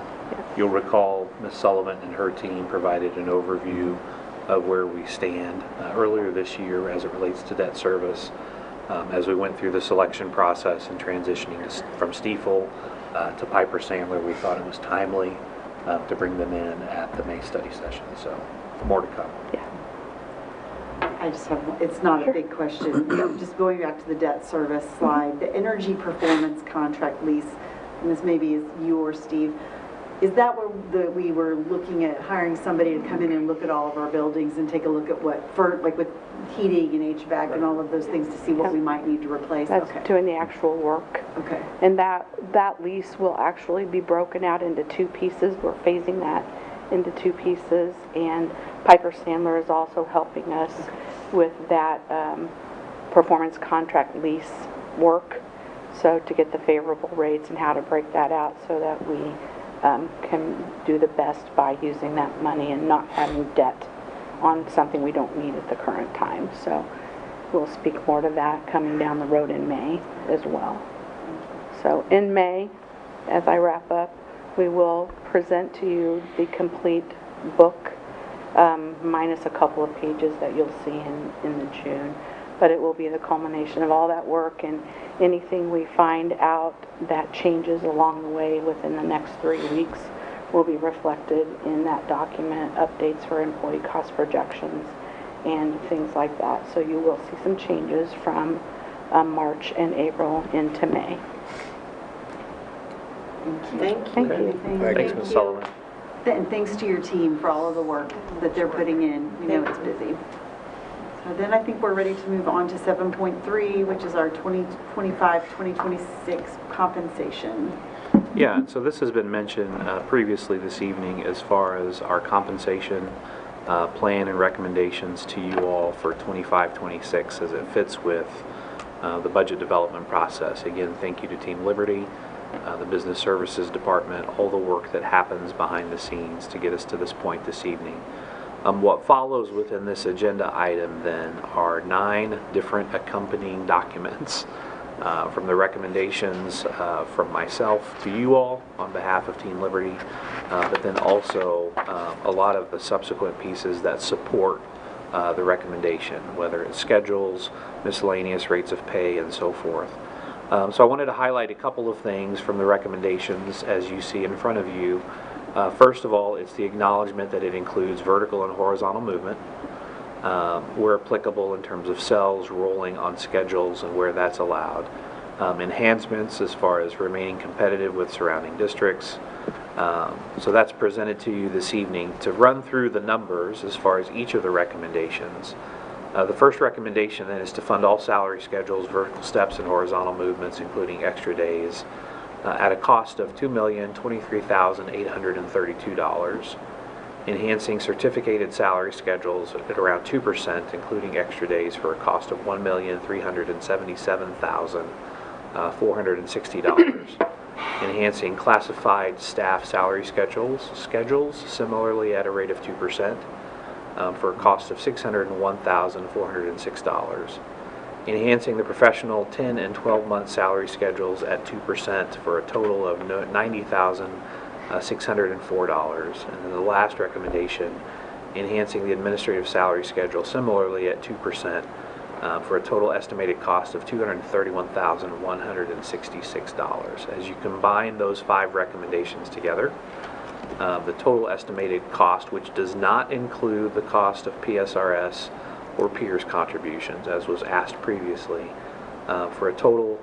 You'll recall Ms. Sullivan and her team provided an overview of where we stand earlier this year as it relates to debt service. As we went through the selection process and transitioning from Stiefel to Piper Sandler, we thought it was timely to bring them in at the May study session. So more to come.
I just have, it's not a big question. Just going back to the debt service slide, the energy performance contract lease, and this maybe is you or Steve, is that where we were looking at hiring somebody to come in and look at all of our buildings and take a look at like with heating and HVAC and all of those things to see what we might need to replace?
That's
Okay.
doing the actual work.
Okay.
And that lease will actually be broken out into two pieces. We're phasing that into two pieces, and Piper Sandler is also helping us with that performance contract lease work, so to get the favorable rates and how to break that out so that we can do the best by using that money and not having debt on something we don't need at the current time. So we'll speak more to that coming down the road in May as well. So in May, as I wrap up, we will present to you the complete book, minus a couple of pages that you'll see in the June. But it will be the culmination of all that work, and anything we find out that changes along the way within the next 3 weeks will be reflected in that document, updates for employee cost projections and things like that. So you will see some changes from March and April into May.
Thank you.
Thanks, Ms. Sullivan.
And thanks to your team for all of the work that they're putting in. We know it's busy. So then I think we're ready to move on to 7.3, which is our 2025-2026 compensation.
Yeah, so this has been mentioned previously this evening as far as our compensation plan and recommendations to you all for 25-26 as it fits with the budget development process. Again, thank you to Team Liberty, the Business Services Department, all the work that happens behind the scenes to get us to this point this evening. What follows within this agenda item then are 9 different accompanying documents from the recommendations from myself to you all on behalf of Team Liberty, but then also a lot of the subsequent pieces that support the recommendation, whether it's schedules, miscellaneous rates of pay, and so forth. So I wanted to highlight a couple of things from the recommendations as you see in front of you. First of all, it's the acknowledgement that it includes vertical and horizontal movement, where applicable in terms of cells rolling on schedules and where that's allowed. Enhancements as far as remaining competitive with surrounding districts. So that's presented to you this evening. To run through the numbers as far as each of the recommendations, the first recommendation then is to fund all salary schedules, vertical steps, and horizontal movements, including extra days, at a cost of $2,023,832, enhancing certificated salary schedules at around 2%, including extra days, for a cost of $1,377,460, enhancing classified staff salary schedules similarly at a rate of 2%, for a cost of $601,406, enhancing the professional 10 and 12-month salary schedules at 2% for a total of $90,604. And then the last recommendation, enhancing the administrative salary schedule similarly at 2% for a total estimated cost of $231,166. As you combine those 5 recommendations together, the total estimated cost, which does not include the cost of PSRS or peers contributions, as was asked previously, for a total,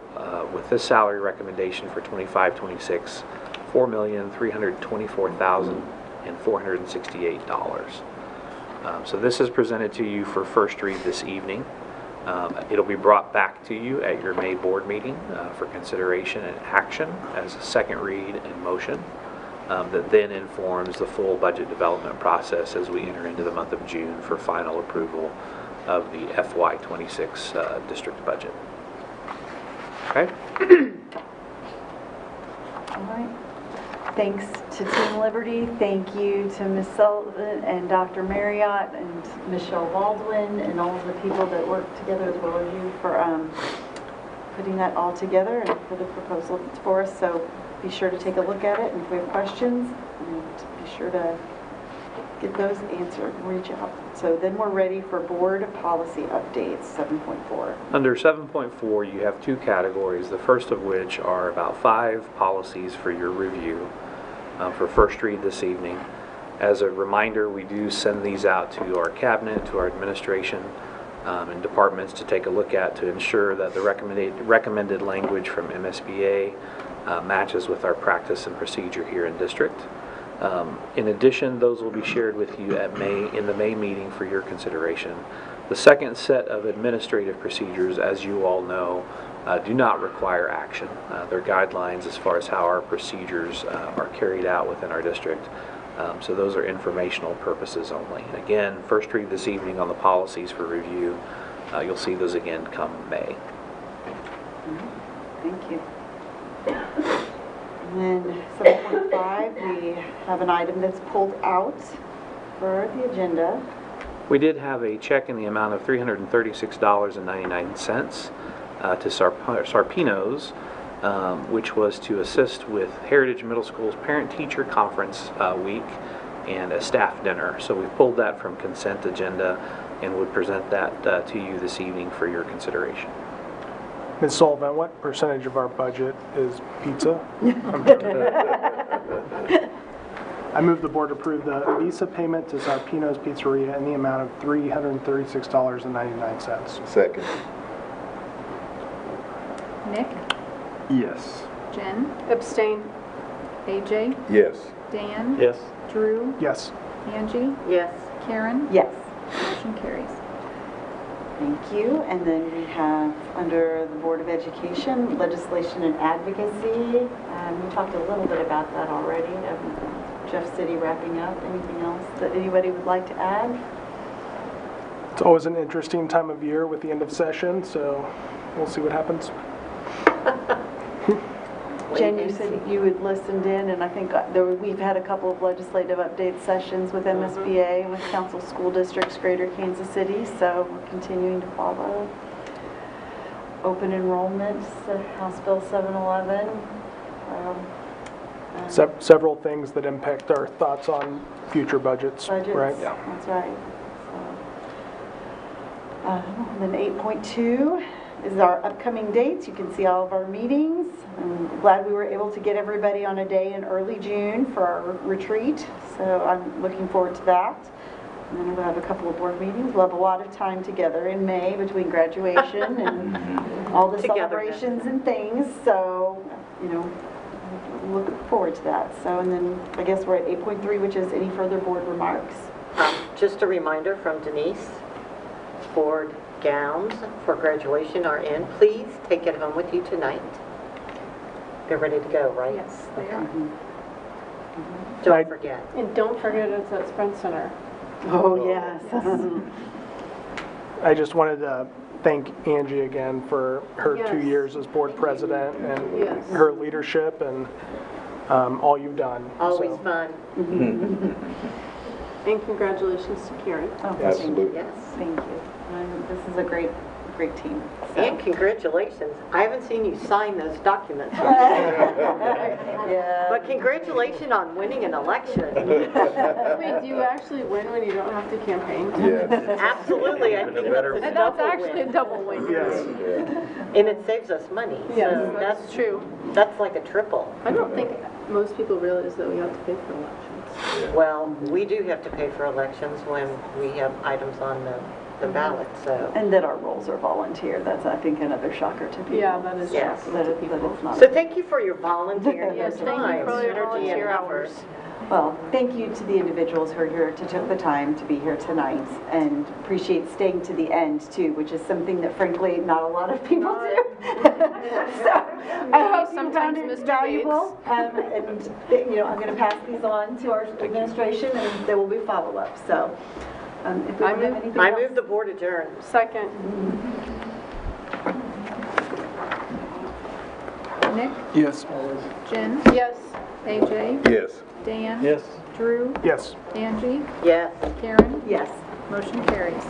with this salary recommendation for 25-26, $4,324,468. So this is presented to you for first read this evening. It'll be brought back to you at your May board meeting for consideration and action as a second read and motion that then informs the full budget development process as we enter into the month of June for final approval of the FY26 district budget. Okay?
All right. Thanks to Team Liberty. Thank you to Ms. Sullivan and Dr. Marriott and Michelle Baldwin and all of the people that worked together, as well as you, for putting that all together and for the proposal for us. So be sure to take a look at it, and if we have questions, be sure to get those answered and reach out. So then we're ready for board policy updates, 7.4.
Under 7.4, you have 2 categories, the first of which are about 5 policies for your review for first read this evening. As a reminder, we do send these out to our cabinet, to our administration, and departments to take a look at to ensure that the recommended language from MSBA matches with our practice and procedure here in district. In addition, those will be shared with you in the May meeting for your consideration. The second set of administrative procedures, as you all know, do not require action. They're guidelines as far as how our procedures are carried out within our district. So those are informational purposes only. And again, first read this evening on the policies for review. You'll see those again come May.
Thank you. And then 7.5, we have an item that's pulled out for the agenda.
We did have a check in the amount of $336.99 to Sarpinos, which was to assist with Heritage Middle School's Parent-Teacher Conference week and a staff dinner. So we pulled that from consent agenda and would present that to you this evening for your consideration.
Ms. Sullivan, what percentage of our budget is pizza? I move the board approve the Visa payment to Sarpino's Pizzeria in the amount of $336.99.
Second.
Nick,
Yes.
Jen,
Abstain.
AJ,
Yes.
Dan,
Yes.
Drew,
Yes.
Angie,
Yes.
Karen,
Yes.
motion carries.
Thank you. And then we have, under the Board of Education, Legislation and Advocacy. We talked a little bit about that already. Jeff City wrapping up. Anything else that anybody would like to add?
It's always an interesting time of year with the end of session, so we'll see what happens.
Jen, you said you had listened in, and I think we've had a couple of legislative update sessions with MSBA, with Council School Districts Greater Kansas City, so we're continuing to follow. Open enrollments, House Bill 711.
Several things that impact our thoughts on future budgets, right?
Yeah. That's right. So, then 8.2 is our upcoming dates. You can see all of our meetings. I'm glad we were able to get everybody on a day in early June for our retreat, so I'm looking forward to that. And then we'll have a couple of board meetings. We'll have a lot of time together in May between graduation and all the celebrations and things, so, you know, look forward to that. So, and then I guess we're at 8.3, which is any further board remarks.
Just a reminder from Denise, board gowns for graduation are in. Please take it home with you tonight. They're ready to go, right?
Yes, they are.
Don't forget.
And don't forget it's at Sprint Center.
Oh, yes.
I just wanted to thank Angie again for her 2 years as board president and her leadership and all you've done.
Always
So.
fun.
And congratulations to Karen.
Oh,
Absolutely.
Yes.
Thank you. This is a great team. So.
And congratulations. I haven't seen you sign those documents.
Yeah.
But congratulations on winning an election.
Wait, do you actually win when you don't have to campaign?
Yes.
Absolutely. I think that's a
And
double
that's actually a
win.
double win.
Yes.
And it saves us money.
Yes,
So
that's true.
That's like a triple.
I don't think most people realize that we have to pay for elections.
Well, we do have to pay for elections when we have items on the ballot, so.
And that our roles are volunteer. That's, I think, another shocker to people.
Yeah, that is
Yes.
shocking
That
to
it's
people.
not.
So thank you for your volunteering
Yes, thank you
time,
for all your
energy, and
volunteer
effort.
hours.
Well, thank you to the individuals who are here to took the time to be here tonight, and appreciate staying to the end too, which is something that frankly not a lot of people do. So I hope you found it valuable. And you know, I'm going to pass these on to our administration, and there will be follow-up. So if we don't have anything
I
else.
move the board adjourn.
Second.
Nick,
Yes.
Jen,
Yes.
AJ,
Yes.
Dan,
Yes.
Drew,
Yes.
Angie,
Yes.
Karen,
Yes.
motion carries.